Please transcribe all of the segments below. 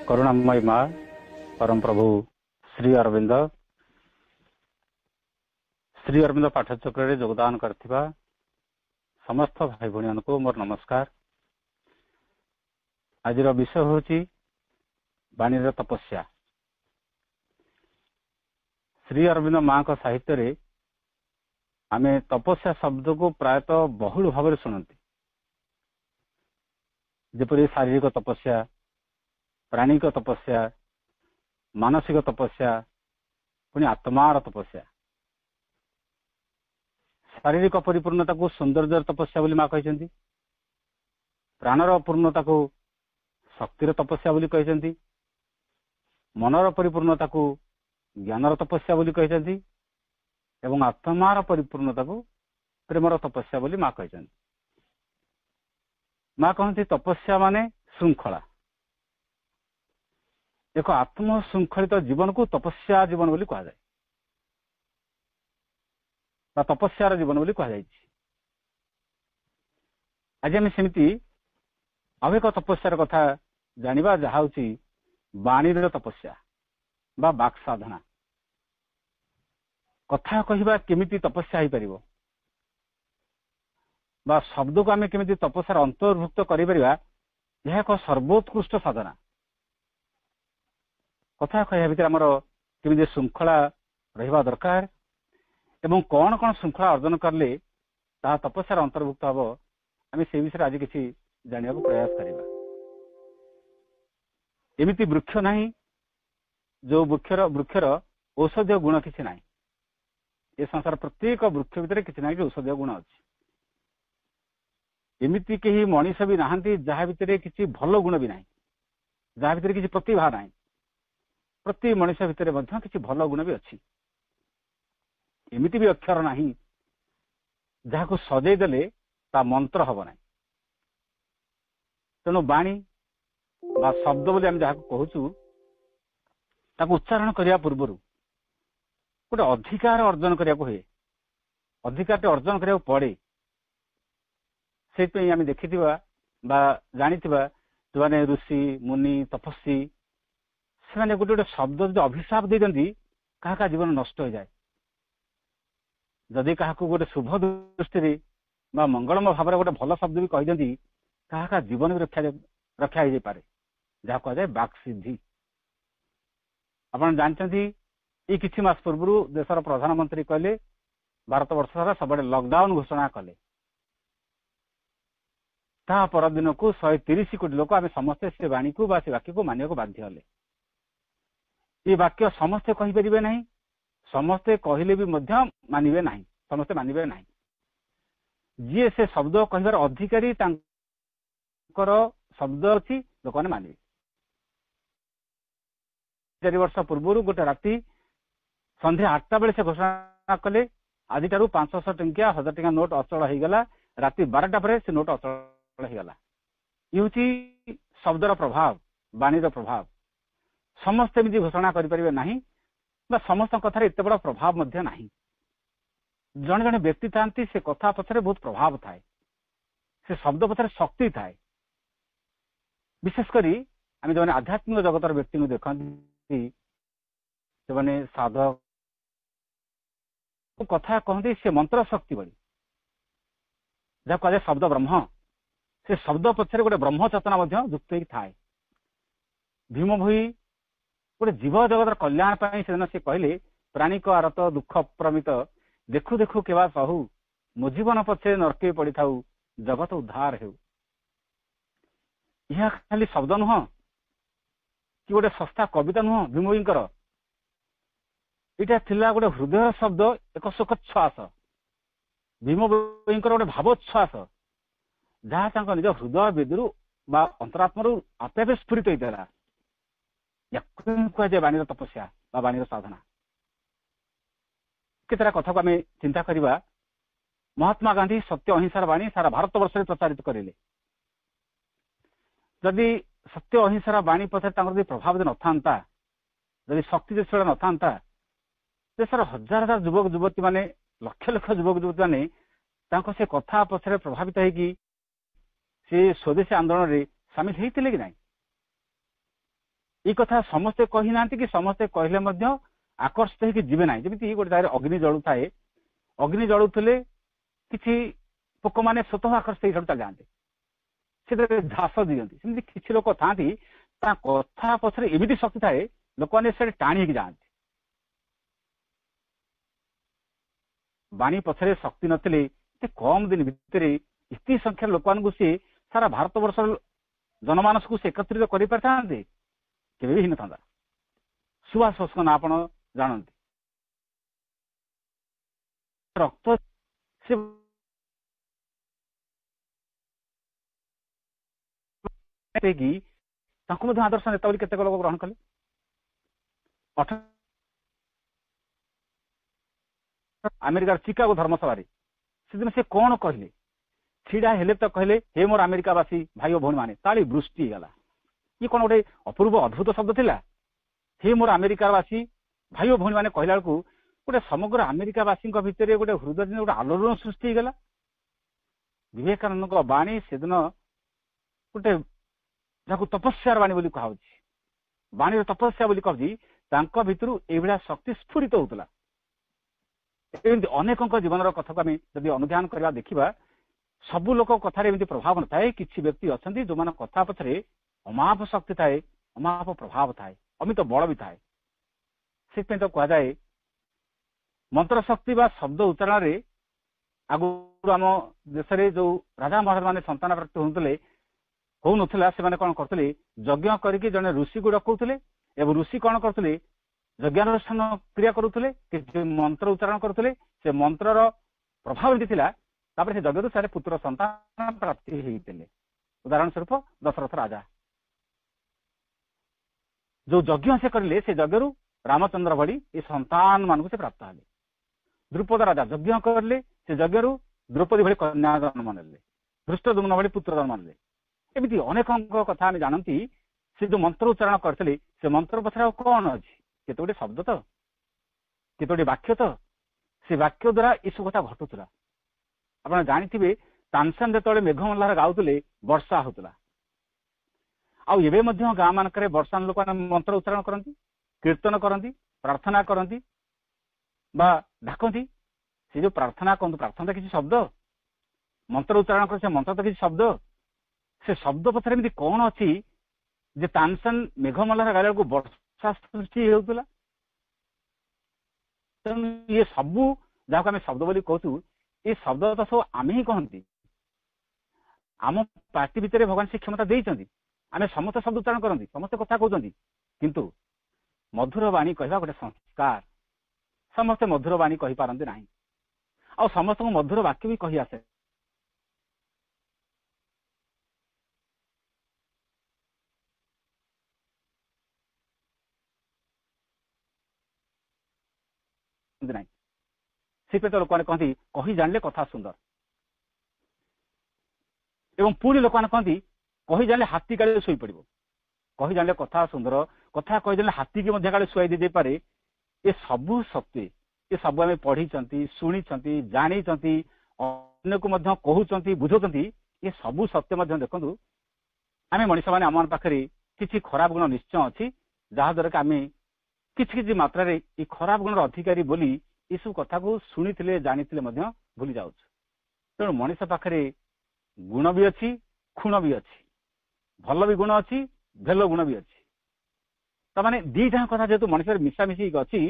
करुणामयी माँ परम प्रभु श्री अरविंद पाठचक्र रे योगदान करथिबा समस्त भाई भणी को मोर नमस्कार। आज विषय होची वाणी तपस्या। श्री अरविंद माँ का साहित्य रे आमे तपस्या शब्द को प्रायतः बहुल भाव में शुणती, जपरी शारीरिक तपस्या, प्राणिक तपस्या, मानसिक तपस्या, पुणी आत्मार तपस्या। शारीरिक परिपूर्णता को सौंदर्य तपस्या बोली माँ कहते, प्राणर पूर्णता को शक्तिर तपस्या बोली कहते, मनर परिपूर्णता को ज्ञानर तपस्या बोली कहते, एवं आत्मार परिपूर्णता को प्रेमर तपस्या बोली माँ कहते। माँ कहती तपस्या माने श्रृंखला। एक आत्म श्रृंखलित जीवन को तपस्या जीवन बोली कहा जाए, तपस्यार जीवन बोली कहा जाए। आज आम सेमती आउ एक तपस्यार कथा जानिबा, जहा होची वाणीर तपस्या बा बाक साधना। कथा कहिबा केमिति तपस्या हो पारिबो, बा शब्द को आम केमिति तपस्यार अंतर्भुक्त करि परिबा, यह एक सर्वोत्कृष्ट साधना। कथा कहया भितर आमर केमिति श्रृंखला रहिबा दरकार एवं कौन कौन श्रृंखला अर्जन करले ता तपस्यार अंतर्भुक्त हबो, आम से विषय आज किसी जानिया को प्रयास करिबा। एमिति वृक्ष नहीं जो वृक्षर औषधीय गुण किसी ना। ये संसार प्रत्येक वृक्ष भितर किसी ना कि औषधीय गुण अच्छी। एमिति कहीं मनीष भी नहांती जहाँ भितर किसी भल गुण भी ना, जहाँ भितर किसी प्रतिभा ना। प्रति मनीष भितर मध्य किसी भल गुण भी अच्छी। एमिति भी अक्षर नहीं जहाँ को सजई देले ता मंत्र हब ना। तेणु वाणी बा शब्द बोली आम जहाँ कहूँ ताको उच्चारण करने पूर्व गोटे अधिकार अर्जन करने हुए, अधिकार अर्जन करने पड़े। से आम देखी जानी जो मैंने ऋषि मुनि तपस्वी से गोटे गोटे शब्द जो अभिशाप दे दिखती क्या जीवन नष्ट हो जाए। जदि क्या गोटे शुभ दृष्टि मंगलमय भाव में गोटे भल शब्द भी कहीदी क्या जीवन भी रक्षा हो पारे, जहाँ कह जाए बाक सिद्धि। आप जानते ये किछि मास पूर्व देशर प्रधानमंत्री कहले भारत वर्ष सारा सब लॉकडाउन घोषणा कले। ता परदिन को 130 कोटी लोक आम समस्ते से वाणी को से वाक्य को मानिया को बाध्य हेले। ये वाक्य समस्ते कहीपर ना, समस्ते कहले भी मानवे ना, समस्ते मानवे ना। जी से शब्द कहबार अधिकारी शब्द अच्छी लोक मैंने मानवे। 4 वर्ष पूर्व गोटे राति संध्या 8टा बेले से घोषणा कले आज 500 टंकिया 1000 टंका नोट अचल हो गला। राति 12टा पर से नोट अचल हो गला। ये हूँ शब्दर प्रभाव, वाणीर प्रभाव। समस्ते एमती घोषणा करें ना, समस्त कथार एत बड़ प्रभाव ना। जड़े जड़े व्यक्ति था से कथा पछरे बहुत प्रभाव थाए, से शब्द पछरे शक्ति थाए। विशेषकर आम जो आध्यात्मिक जगतर व्यक्ति को देखती से साधक कथा कहते से मंत्र शक्ति बड़ी, जहाँ कह शब्द ब्रह्म। से शब्द पछरे गोटे ब्रह्म चेतना युक्त थाए। भीम भोई गोटे जीव जगतर कल्याण से से कहले प्राणी को आरत दुख प्रमित देखु देखु केवा सहु मो जीवन पछे नरके पड़ी थाऊ जगत उद्धार हो। यह खाली शब्द नुह कि गोटे सस्ता कविता नुह। भीम भोईंकर इटा गोटे हृदय शब्द, एक शोकोच्छ्वास। भीम भोईंकर गोटे भावोच्छ्वास जहाँ निज हृदय वेदरू बा अंतरात्मु आपे आपे स्फुरित होता। कहुए वाणी तपस्या बा वाणी साधना। केतरा कथा को आम चिंता करवा। महात्मा गांधी सत्य अहिंसार वाणी सारा भारत वर्ष में प्रचारित करेले। जदि सत्य अहिंसार वाणी पछरे प्रभाव न था, जदि शक्ति देश न था, देशर हजार हजार युवक युवती माने लक्ष लक्ष युवक युवती माने से कथा पछरे प्रभावित होगी से स्वदेशी आंदोलन में सामिल होते कि ना। ये कथा समस्ते कही ना कि समस्ते कहले मध्य आकर्षित होकर जीवे ना जमी गोटे जगह अग्नि जलू थाए अग्नि जलुले कि पोक मैंने स्वतः आकर्षित होकर चल जाते से झास दिखती सेमती किसी लोक था कथा पछरे एमती शक्ति थाए लोक मैंने टाणी जाती बाणी पछरे शक्ति नथिले कम दिन भितर इतनी संख्यार लोक मानू सी सारा भारत वर्ष जनमानस को से एकत्रित कर पारि केवे भी न था सुभाष बोस ना आप जानते रक्त से आदर्श नेता केतेक लोक ग्रहण कले अमेरिकार चिकागो धर्मसभा से दिन से कौन कहले छिड़ा हेले तो कहले हे मोर अमेरिकावासी भाई और भौणी माने ताली वृष्टि गला ये कौन गोटे अपूर्व अद्भुत शब्द थिला हे मोर अमेरिकावासी भाई और भौणी माने कहला बेलू गोटे समग्र अमेरिकावासी भितर गोटे हृदय गोटे आलोड़न सृष्टि गला विवेकानंद बाणी से दिन गोटे जहाँ तपस्यार बाणी बोली कहा बाणी तपस्या बोली कह भितर यह शक्ति स्फुरित होता अनेक जीवन कथा को आम जब अनुध्यान करवा देखा सबू लोक कथार एमती प्रभाव न थाए कि व्यक्ति अच्छा जो मान कथा पछरे अमाप शक्ति थाए अमाप प्रभाव थाए अमित बल भी थाए से तो कहुए मंत्र शक्ति व शब्द उच्चारण आगु आम देश में जो राजा महाराज मैंने संतान प्राप्त होते हो नाला से कौन करते यज्ञ करके जड़े ऋषि को डकाउले एवं ऋषि कौन करते यज्ञानुष्ठान क्रिया करुले मंत्र उच्चारण करते से मंत्रर प्रभाव एमती थिला से यज्ञ सारे पुत्र संतान प्राप्ति होते उदाहरण स्वरूप दशरथ राजा जो यज्ञ से करें से यज्ञ रामचंद्र भली ये संतान मानक से प्राप्त हेले द्रुपद राजा यज्ञ करें से यज्ञ द्रौपदी भली कन्या जन्म नेले धृष्टद्युम्न भली पुत्र जन्म नेले एमती अनेक कथा आम जानती से जो मंत्र उच्चारण करते से मंत्र पछरे कौन अच्छी केते गोटे शब्द तो केते गोटे वाक्य तो से वाक्य द्वारा ये सब कथा घटुला आप जानी तानसेन जो मेघमल्लार गाउले वर्षा होता आवे गाँ मानक वर्षा लोक मंत्र उच्चारण करती कीर्तन करती प्रार्थना करती डाकती से जो प्रार्थना कहतु प्रार्थना किसी शब्द मंत्र उच्चारण कर मंत्र तो किसी शब्द से शब्द पथर एमती कौन अच्छी जे तानसेन मेघमल्लार गाइला को वर्षा सृष्टि होता ये सबू जहाँ आम शब्द बोली कहूँ ये शब्द तो सब आम ही कहती आम पार्टी भितर भगवान से क्षमता देते आम समस्त शब्द उच्चारण करती समस्त कथा कहते किंतु मधुर बाणी कहवा गोटे संस्कार समस्ते मधुर बाणी कही पारती ना आ समस्त मधुर वाक्य भी कही आसे से तो लोक कहती कही जाने कथा सुंदर एवं पुणी लोक कहती कही जाने हाथी काले शोई पड़ो कही जाने कथा सुंदर कथा कही जाने हाथी की काले शुआई दे पारे ये सबू सत्य ये सब आम पढ़ी शुणी जानी अन्य को कहते बुझाते ये सबू सत्य देखु आम मनीष मैंने आम पाखे किसी खराब गुण निश्चय अच्छी जहाद्वारा कि आम किसी मात्रा ये खराब गुण अधिकारी बोली ये सब कथा को शुणी जानी भूली जाऊँ तेणु मनीष पाखे गुण भी अच्छी खुण भी अच्छी भल भी गुण अच्छी भेल गुण भी अच्छी तमाने दीटा कथा जेहेतु मनीष मिशामिशी अच्छी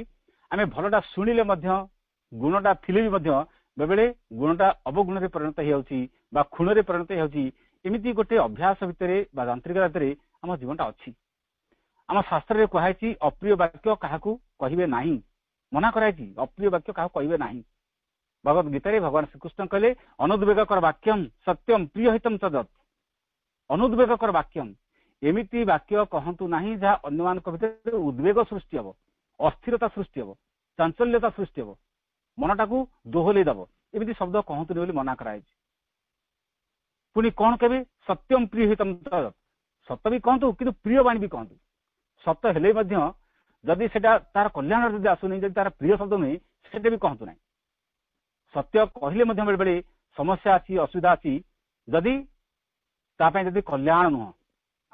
आम भलटा शुणिले गुणटा थिले भी बेबे गुणटा अवगुण में परिणत हो खुण में परिणत होमती गोटे अभ्यास भितर यांत्रिकता भितर आम जीवनटा अच्छी आम शास्त्र में कहुई अप्रिय वाक्य क्या कहे ना मना कराई अप्रिय वाक्य क्या कहे ना भगवद गीता भगवान श्रीकृष्ण कहले अनुद्वेगकर वाक्यम सत्यम प्रिय हितम तदत अनुद्वेगकर वाक्यम एमिति वाक्य कहतु ना जहाँ अन्य भर उद्वेग सृष्टि हम अस्थिरता सृष्टि हम चांचल्यता सृष्टि हम मनटा को दोहले दब एमती शब्द कहतु बोली मना कराई पुणी कौन कहे सत्यम प्रिय हितम तदत सत्य भी कहतु कि प्रिय बाणी भी कहतु सत्य हेले जदि सेटा तार कल्याण जब आसुनी जब तार प्रिय शब्द नुहे से भी कहतु ना सत्य कहले बेले बेले समस्या अच्छी असुविधा अच्छी जदि कल्याण नुह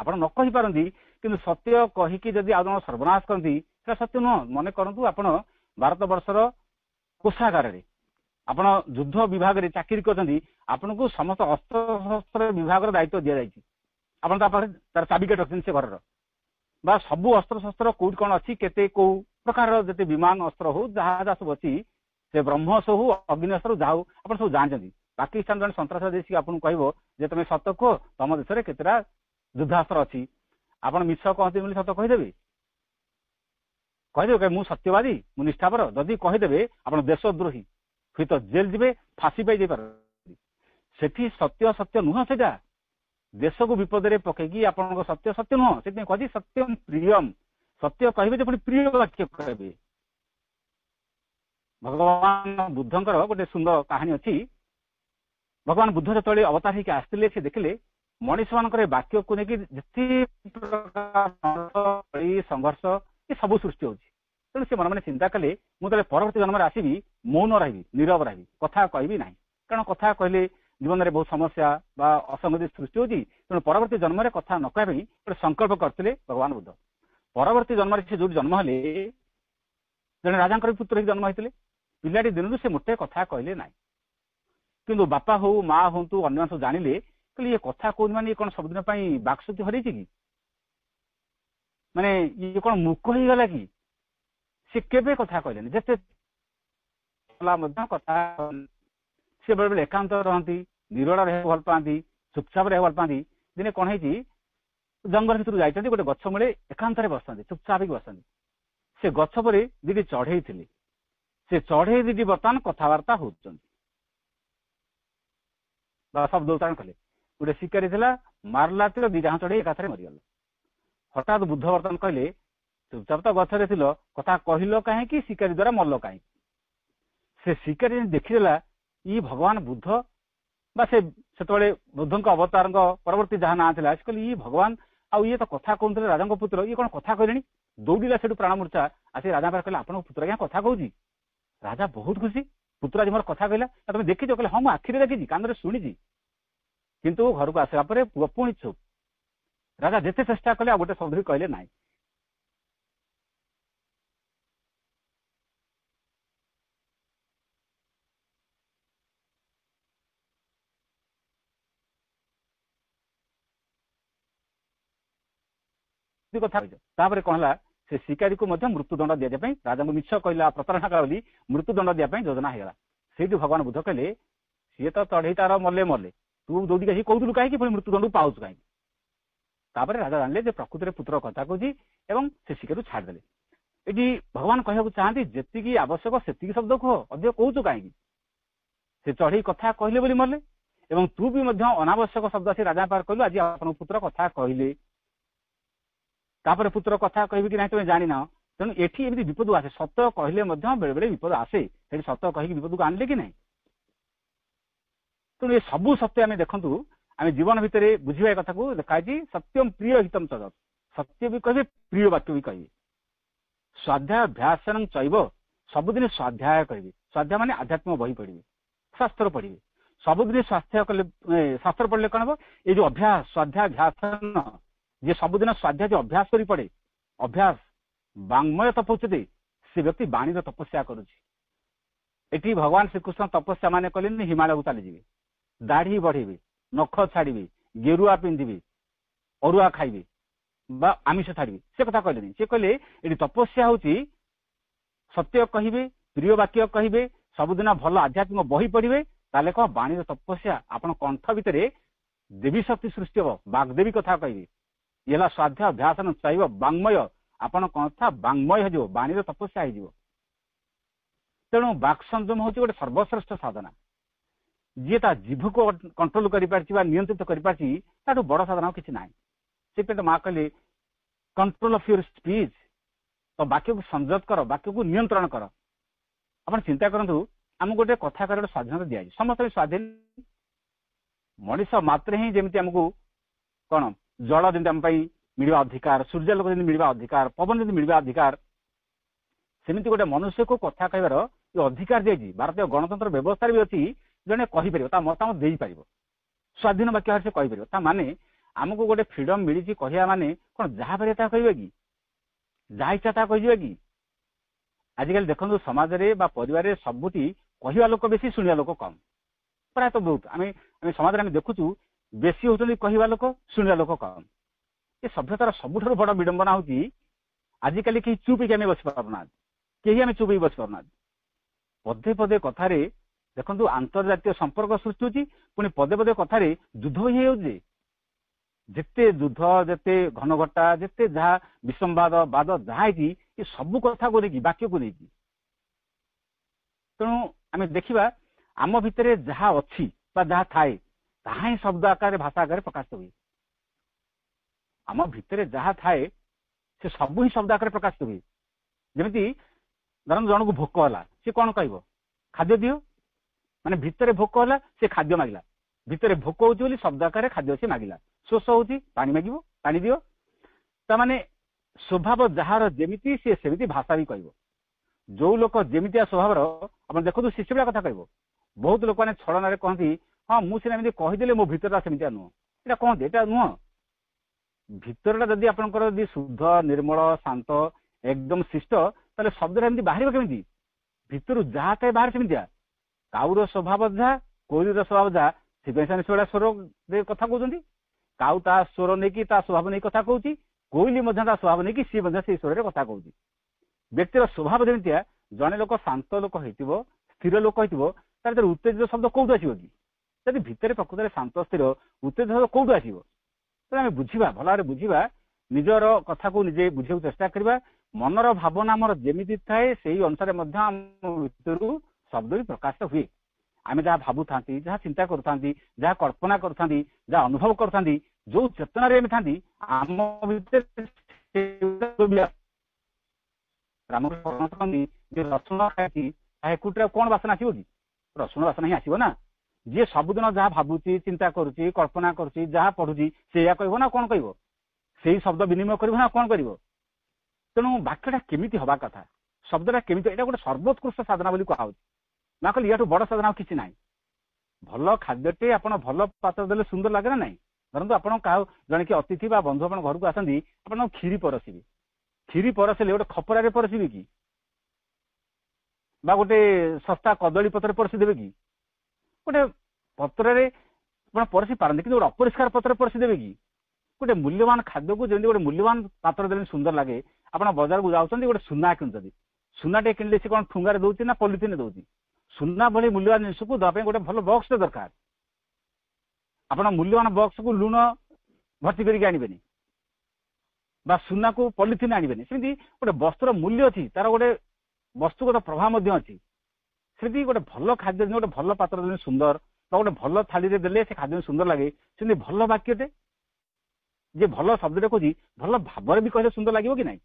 ଆପଣ ନ କହିପାରନ୍ତି କିନ୍ତୁ ସତ୍ୟ କହିକି ଯଦି ଆଉ ଜଣ ସର୍ବନାଶ କରନ୍ତି ସେଟା ସତ୍ୟ ନୁହଁ। ମନେ କରନ୍ତୁ ଆପଣ ଭାରତ ବର୍ଷର କୋଷାଗାରରେ ଆପଣ ଯୁଦ୍ଧ ବିଭାଗରେ ଚାକିରି କରିଛନ୍ତି, ଆପଣଙ୍କୁ ସମସ୍ତ ଅସ୍ତ୍ରଶସ୍ତ୍ର ବିଭାଗର ଦାୟିତ୍ୱ ଦିଆଯାଇଛି। ଆପଣ ତା ପାଖରେ ତାର ଚାବିକାଠି ରଖିଛନ୍ତି ସେ ଘରର, ବା ସବୁ ଅସ୍ତ୍ରଶସ୍ତ୍ର କୋଉଠି କଣ ଅଛି, କେତେ କୋଉ ପ୍ରକାରର ଯେତେ ବିମାନ ଅସ୍ତ୍ର ହଉ ଯାହା ଯାହା ସବୁ ଅଛି, ସେ ବ୍ରହ୍ମୋସ ହଉ ଅଗ୍ନିଅସ୍ତ୍ର ଯାହା ହଉ ଆପଣ ସବୁ ଜାଣିଛନ୍ତି। ପାକିସ୍ତାନ ଜଣେ ସନ୍ତ୍ରାସବାଦୀ ଆସିକି ଆପଣଙ୍କୁ କହିବ ଯେ ତମେ ସତ କୁହ ତମ ଦେଶରେ କେତେଟା ଯୁଦ୍ଧାସ୍ତ୍ର ଅଛି, ଆପଣ ମିଛ କହନ୍ତି ବୋଲି ସତ କହିଦେବେ? କହିଦେବେ ମୁଁ ସତ୍ୟବାଦୀ, ମୁଁ ନିଷ୍ଠାପର? ଯଦି କହିଦେବେ ଆପଣ ଦେଶଦ୍ରୋହୀ, ହୁଏତ ଜେଲ ଯିବେ, ଫାଶୀ ପାଇ ଯାଇପାରନ୍ତି। ସେଠି ସତ୍ୟ ସତ୍ୟ ନୁହଁ, ସେଇଟା ଦେଶକୁ ବିପଦରେ ପକେଇକି ଆପଣଙ୍କ ସତ୍ୟ ସତ୍ୟ ନୁହଁ। ସେଥିପାଇଁ କହିଛି ସତ୍ୟମ ପ୍ରିୟମ, ସତ୍ୟ କହିବେ ଯେ ପୁଣି ପ୍ରିୟ ବାକ୍ୟ କହିବେ। ଭଗବାନ ବୁଦ୍ଧଙ୍କର ଗୋଟେ ସୁନ୍ଦର କାହାଣୀ ଅଛି। ଭଗବାନ ବୁଦ୍ଧ ଯେତେବେଳେ ଅବତାର ହେଇକି ଆସିଥିଲେ, ସେ ଦେଖିଲେ ମଣିଷ ମାନଙ୍କର ବାକ୍ୟକୁ ନେଇକି ଯେତେ ପ୍ରକାର ସଂଘର୍ଷ ଏ ସବୁ ସୃଷ୍ଟି ହଉଛି। ତେଣୁ ସେ ମନେ ମନେ ଚିନ୍ତା କଲେ ମୁଁ ଯେତେବେଳେ ପରବର୍ତ୍ତୀ ଜନ୍ମରେ ଆସିବି ମୌନ ରହିବି, ନୀରବ ରହିବି, କଥା କହିବି ନାହିଁ। କାରଣ କଥା କହିଲେ ଜୀବନରେ ବହୁତ ସମସ୍ୟା ବା ଅସଙ୍ଗତି ସୃଷ୍ଟି ହଉଛି। ତେଣୁ ପରବର୍ତ୍ତୀ ଜନ୍ମରେ କଥା ନ କହିବା ପାଇଁ ଗୋଟେ ସଂକଳ୍ପ କରିଥିଲେ ଭଗବାନ ବୁଦ୍ଧ। ପରବର୍ତ୍ତୀ ଜନ୍ମରେ ସେ ଯୋଉଠି ଜନ୍ମ ହେଲେ ଜଣେ ରାଜାଙ୍କର ପୁତ୍ର ହେଇକି ଜନ୍ମ ହେଇଥିଲେ। ପିଲାଟି ଦିନରୁ ସେ ମୋଟେ କଥା କହିଲେ ନାହିଁ। କିନ୍ତୁ ବାପା ହଉ ମା ହୁଅନ୍ତୁ ଅନ୍ୟମାନେ ସବୁ ଜାଣିଲେ, କହିଲେ ଇଏ କଥା କହୁନି ମାନେ ଇଏ କଣ ସବୁଦିନ ପାଇଁ ବାକ୍ଶକ୍ତି ହରେଇଛି କି, ମାନେ ଇଏ କଣ ମୂକ ହେଇଗଲା କି? ସେ କେବେ କଥା କହିଲେନି, ଯେତେ ମଧ୍ୟ କଥା ସେ ବେଳେ ବେଳେ ଏକାନ୍ତ ରହନ୍ତି, ନିରୋଳ ରହିବାକୁ ଭଲ ପାଆନ୍ତି, ଚୁପଚାପ ରହିବାକୁ ଭଲ ପାଆନ୍ତି। ଦିନେ କଣ ହେଇଛି, ଜଙ୍ଗଲ ଭିତରକୁ ଯାଇଛନ୍ତି, ଗୋଟେ ଗଛ ମୂଳେ ଏକାନ୍ତରେ ବସନ୍ତି, ଚୁପଚାପ ହେଇକି ବସନ୍ତି। ସେ ଗଛ ପରେ ଦିଟି ଚଢେଇ ଥିଲେ, ସେ ଚଢେଇ ଦିଟି ବର୍ତ୍ତମାନ କଥାବାର୍ତ୍ତା ହଉଛନ୍ତି ବା ଶବ୍ଦ ଉଚ୍ଚାରଣ କଲେ। ଗୋଟେ ଶିକାରୀ ଥିଲା, ମାରିଲା ଥିଲା, ଦିଟା ଚଢେଇ ଏକାଥରେ ମରିଗଲା। ହଠାତ୍ ବୁଦ୍ଧ ବର୍ତ୍ତମାନ କହିଲେ ଚୁପଚାପ ତ ଗଛରେ ଥିଲ, କଥା କହିଲ କାହିଁକି, ଶିକାରୀ ଦ୍ଵାରା ମଲ କାହିଁକି? ସେ ଶିକାରୀ ଦେଖିଦେଲା ଇ ଭଗବାନ ବୁଦ୍ଧ ବା ସେତେବେଳେ ବୁଦ୍ଧଙ୍କ ଅବତାରଙ୍କ ପରବର୍ତ୍ତୀ ଯାହା ନାଁ ଥିଲା, ସେ କହିଲେ ଇ ଭଗବାନ ଆଉ ଇଏ ତ କଥା କହୁଥିଲେ ରାଜାଙ୍କ ପୁତ୍ର, ଇଏ କଣ କଥା କହିଲେଣି? ଦୌଡ଼ିଲା ସେଠୁ ପ୍ରାଣ ମୂର୍ଚ୍ଛା ଆସି ରାଜା ପାଖରେ କହିଲେ ଆପଣଙ୍କ ପୁତ୍ର ଆଜ୍ଞା କଥା କହୁଛି। ରାଜା ବହୁତ ଖୁସି, ପୁତ୍ର ଆଜି ମୋର କଥା କହିଲା। ତମେ ଦେଖିଛ? କହିଲେ ହଁ ମୁଁ ଆଖିରେ ଦେଖିଛି, କାନରେ ଶୁଣିଛି। କିନ୍ତୁ ଘରକୁ ଆସିଲା ପରେ ପୁଅ ପୁଣି ଚୁପ୍। ରାଜା ଯେତେ ଚେଷ୍ଟା କଲେ ଆଉ ଗୋଟେ ଶବ୍ଦ ବି କହିଲେ ନାହିଁ। କଥା ତାପରେ କଣ ହେଲା, ସେ ଶିକାରୀକୁ ମଧ୍ୟ ମୃତ୍ୟୁଦଣ୍ଡ ଦିଆଯିବା ପାଇଁ, ରାଜାଙ୍କୁ ମିଛ କହିଲା ପ୍ରତାରଣା କଲା ବୋଲି ମୃତ୍ୟୁଦଣ୍ଡ ଦେବା ପାଇଁ ଯୋଜନା ହେଇଗଲା। ସେଇଠୁ ଭଗବାନ ବୁଦ୍ଧ କହିଲେ ସିଏ ତ ଚଢେଇ ତାର ମଲେ ମଲେ, ତୁ ଦୌଡ଼ିକି ଆସି କହୁଥିଲୁ କାହିଁକି, ପୁଣି ମୃତ୍ୟୁଦଣ୍ଡକୁ ପାଉଛୁ କାହିଁକି? ତାପରେ ରାଜା ଜାଣିଲେ ଯେ ପ୍ରକୃତିରେ ପୁତ୍ର କଥା କହୁଛି ଏବଂ ସେ ଶିକାରୀକୁ ଛାଡ଼ିଦେଲେ। ଏଠି ଭଗବାନ କହିବାକୁ ଚାହାନ୍ତି ଯେତିକି ଆବଶ୍ୟକ ସେତିକି ଶବ୍ଦ କୁହ, ଅଧିକ କହୁଛୁ କାହିଁକି? ସେ ଚଢେଇ କଥା କହିଲେ ବୋଲି ମଲେ, ଏବଂ ତୁ ବି ମଧ୍ୟ ଅନାବଶ୍ୟକ ଶବ୍ଦ ଆସି ରାଜା ପାଖରେ କହିଲୁ ଆଜି ଆପଣଙ୍କ ପୁତ୍ର କଥା କହିଲେ। ତାପରେ ପୁତ୍ର କଥା କହିବି କି ନାହିଁ ତମେ ଜାଣିନ। ତେଣୁ ଏଠି ଏମିତି ବିପଦ ଆସେ, ସତ କହିଲେ ମଧ୍ୟ ବେଳେ ବେଳେ ବିପଦ ଆସେ। ସେଠି ସତ କହିକି ବିପଦକୁ ଆଣିଲେ କି ନାହିଁ? ତେଣୁ ଏ ସବୁ ସତ୍ୟ ଆମେ ଦେଖନ୍ତୁ, ଆମେ ଜୀବନ ଭିତରେ ବୁଝିବା ଏ କଥାକୁ ଲେଖାଯାଇଛି ସତ୍ୟମ ପ୍ରିୟ ହିତମ ଚଦତ। ସତ୍ୟ ବି କହିବେ, ପ୍ରିୟ ବାକ୍ୟ ବି କହିବେ। ସ୍ୱାଧ୍ୟାୟାଭ୍ୟାସଂ ଚୈବ, ସବୁଦିନ ସ୍ୱାଧ୍ୟାୟ କରିବେ। ସ୍ୱାଧ୍ୟାୟ ମାନେ ଆଧ୍ୟାତ୍ମିକ ବହି ପଢିବେ, ଶାସ୍ତ୍ର ପଢିବେ। ସବୁଦିନ ଶାସ୍ତ୍ର ପଢିଲେ କଣ ହବ, ଏଇ ଯୋଉ ଅଭ୍ୟାସ ସ୍ୱାଧ୍ୟାୟାଭ୍ୟାସନ, ଯିଏ ସବୁଦିନ ସ୍ୱାଧ୍ୟାୟ ଯୋଉ ଅଭ୍ୟାସ କରି ପଡେ, ଅଭ୍ୟାସ ବାଙ୍ଗ୍ମୟ ତପୋଚ୍ୟତେ, ସେ ବ୍ୟକ୍ତି ବାଣୀର ତପସ୍ୟା କରୁଛି। ଏଠି ଭଗବାନ ଶ୍ରୀକୃଷ୍ଣ ତପସ୍ୟା ମାନେ କଲେନି ହିମାଳୟକୁ ଚାଲିଯିବେ, ଦାଢି ବଢେଇବେ, ନଖ ଛାଡିବେ, ଗେରୁଆ ପିନ୍ଧିବେ, ଅରୁଆ ଖାଇବେ ବା ଆମିଷ ଛାଡିବେ, ସେ କଥା କହିଲେନି। ସେ କହିଲେ ଏଠି ତପସ୍ୟା ହଉଛି ସତ୍ୟ କହିବେ, ପ୍ରିୟ ବାକ୍ୟ କହିବେ, ସବୁଦିନ ଭଲ ଆଧ୍ୟାତ୍ମିକ ବହି ପଢିବେ। ତାହେଲେ କଣ ବାଣୀର ତପସ୍ୟା, ଆପଣ କଣ୍ଠ ଭିତରେ ଦେବୀ ଶକ୍ତି ସୃଷ୍ଟି ହବ, ବାଗ୍ଦେବୀ କଥା କହିବେ। ଇଏ ହେଲା ସ୍ୱାଧ୍ୟାୟାଭ୍ୟାସନ ଚୈବ ବାଙ୍ଗ୍ମୟ, ଆପଣ କଥା ବାଙ୍ଗ୍ମୟ ହେଇଯିବ, ବାଣୀର ତପସ୍ୟା ହେଇଯିବ। ତେଣୁ ବାକ୍ ସଂଯମ ହଉଛି ଗୋଟେ ସର୍ବଶ୍ରେଷ୍ଠ ସାଧନା। ଯିଏ ତା ଜିଭକୁ କଣ୍ଟ୍ରୋଲ କରିପାରିଛି ବା ନିୟନ୍ତ୍ରିତ କରିପାରିଛି, ତାଠୁ ବଡ ସାଧନା ଆଉ କିଛି ନାହିଁ। ସେଥିପାଇଁ ତ ମା କହିଲେ କଣ୍ଟ୍ରୋଲ ଅଫ୍ ୟୁର ସ୍ପିଚ୍, ତ ବାକ୍ୟକୁ ସଂଯତ କର, ବାକ୍ୟକୁ ନିୟନ୍ତ୍ରଣ କର। ଆପଣ ଚିନ୍ତା କରନ୍ତୁ, ଆମକୁ ଗୋଟେ କଥା କହିବାର ଗୋଟେ ସ୍ୱାଧୀନତା ଦିଆଯାଇଛି, ସମସ୍ତେ ସ୍ୱାଧୀନ। ମଣିଷ ମାତ୍ରେ ହିଁ ଯେମିତି ଆମକୁ କଣ ଜଳ ଯେମିତି ଆମ ପାଇଁ ମିଳିବା ଅଧିକାର, ସୂର୍ଯ୍ୟାଲୋକ ଯେମିତି ମିଳିବା ଅଧିକାର, ପବନ ଯେମିତି ମିଳିବା ଅଧିକାର, ସେମିତି ଗୋଟେ ମନୁଷ୍ୟକୁ କଥା କହିବାର ଅଧିକାର ଦିଆଯାଇଛି। ଭାରତୀୟ ଗଣତନ୍ତ୍ର ବ୍ୟବସ୍ଥାରେ ବି ଅଛି, ଜଣେ କହିପାରିବ, ତା ମତାମତ ଦେଇପାରିବ, ସ୍ୱାଧୀନ ବାକ୍ୟ ସେ କହିପାରିବ। ତା ମାନେ आमको गोटे फ्रीडम मिली कहवा माने कौन जहाँ पारे ता कहबे कि जहाँ इच्छा ता कह कि आजिकल देखो समाज रे बा परिवार रे सबुटी कहवा लोक बेसी शुणिया लोक कम प्राय तो बहुत आम समाज में देखुचु बेसी होती कहवा लोक शुणिया लोक कम ये सभ्यतार सबुठ बड़ विडंबना होची आजिकल कहीं चुप ही बस पारना कहीं आम चुप ही बस पारना पदे पदे कथार देखो आंतर्जातीय संपर्क सृष्टि होची पुणी पदे पदे कथार युद्ध ही होजे जिते युद्ध जिते घनघटा जिते जहाँ विसंवाद बाद जहाँ ये सब कथा को लेकिन वाक्य को लेकिन तेणु आम देखा आम भितर जहाँ अच्छी जहाँ थाए ताहा ही शब्द आकार भाषा आकार प्रकाशित हुए आम भितर जहाँ थाए से सब ही शब्द आकार प्रकाशित हुए जमी धरन जन को भोक है सी कौन कह खाद्य दियो माने भितर भोक है से खाद्य मागिला भितर भोक हो शब्द आकार खाद्य से मागिला शोष होती पानी मागिबो पानी दियो तामाने स्वभाव जार जेमिति से सेमिति भाषा भी कह जो लोक जेमितिया स्वभाव आप देखो शिष्य भाया कथा कह बहुत लोक मैंने छड़न कहती हाँ मुझे कहीदेले मो भितर सेमितिया नुह यहाँ कहते यहाँ नुह भितरटा जदि आपंकर शुद्ध निर्मल शांत एकदम शिष्ट ताले शब्द एमती बाहर केमी भितर जहाँ थाए बाहर सेमितिया काउर स्वभाव जहाँ कोईर स्वभाव जहाँ से स्वर कथा कहते काउ ता स्वर नहीं ता स्वभाव नहीं कथा कहूँ कोईली ता स्वभाव नहीं सी से स्वर कथा कहूँ व्यक्तिर स्वभाव जमीतिया जड़े लोक शांत लोक हो स्थिर लोक हो उत्तेजित शब्द कौटू आसो कि जब भितर प्रकृत शांत स्थिर उत्तेजित शब्द कौटू आसो तेज आम बुझा भल भाव बुझा निजर कथा को निजे बुझा चेष्टा करवा मनर भावना आमर जमी थाए से अनुसार भर शब्द भी प्रकाशित हुए आम जहाँ भावु था जहाँ चिंता करूँ जहाँ कल्पना करूँ जहाँ अनुभव करूँ जो चेतन था आम रसुण खाई कुटे कौन बासना आसो कि रसुण बासना ही आसो ना जी सबुदिन जहाँ भावुची चिंता करुच्ची कल्पना करुच्ची जहाँ पढ़ुची से कह ना कौन कह से शब्द विनिमय करना कौन कर तेणु वाक्यटा केमिति हवा कथा शब्दटा केमिति एटा गोटे सर्वोत्कृष्ट साधना बोली कहूँ ना कहली या बड़ साधना किसी ना भल खाद्यटे आप भल पात्र देले सुंदर लगे ना ना धरतु आप जड़े कि अतिथि बंधु आप घर को आसती आप क्षीरी परसिबे क्षीरी परसिले गोटे खपरारे परसिबे कि गोटे सस्ता कदली पत्र परसिदेवे कि गोटे पत्र परसी पारती कि गोटे अपरिष्कार पत्र परसिदेवे कि गोटे मूल्यवान खाद्य को जमी गोटे मूल्यवान पात्र देने सुंदर लगे आप बजार को जाऊँच गोटे सुना किणुच्च सुनाटे किणिले से कौन ठुंगारे दौर ना पॉलिथिन दौर सुना भली मूल्यवान जिनस को दवाई गोटे भल बक्स दरकार आप मूल्यवान बक्स को लुण भर्ती करके आनबेनि सुना को पॉलिथिन आनबेनि सेमती गोटे वस्तुर मूल्य अच्छी तार गोटे वस्तुगत प्रभाव अच्छी सेमती गोटे भल खाद्य गोटे भल पात्र देने सुंदर गोटे भल थाली देले से खाद्य सुंदर लगे सेमती भल वाक्यटे जे भल शब्दटे कହୁଛି भल भाव भी कहले सुंदर लगे कि ना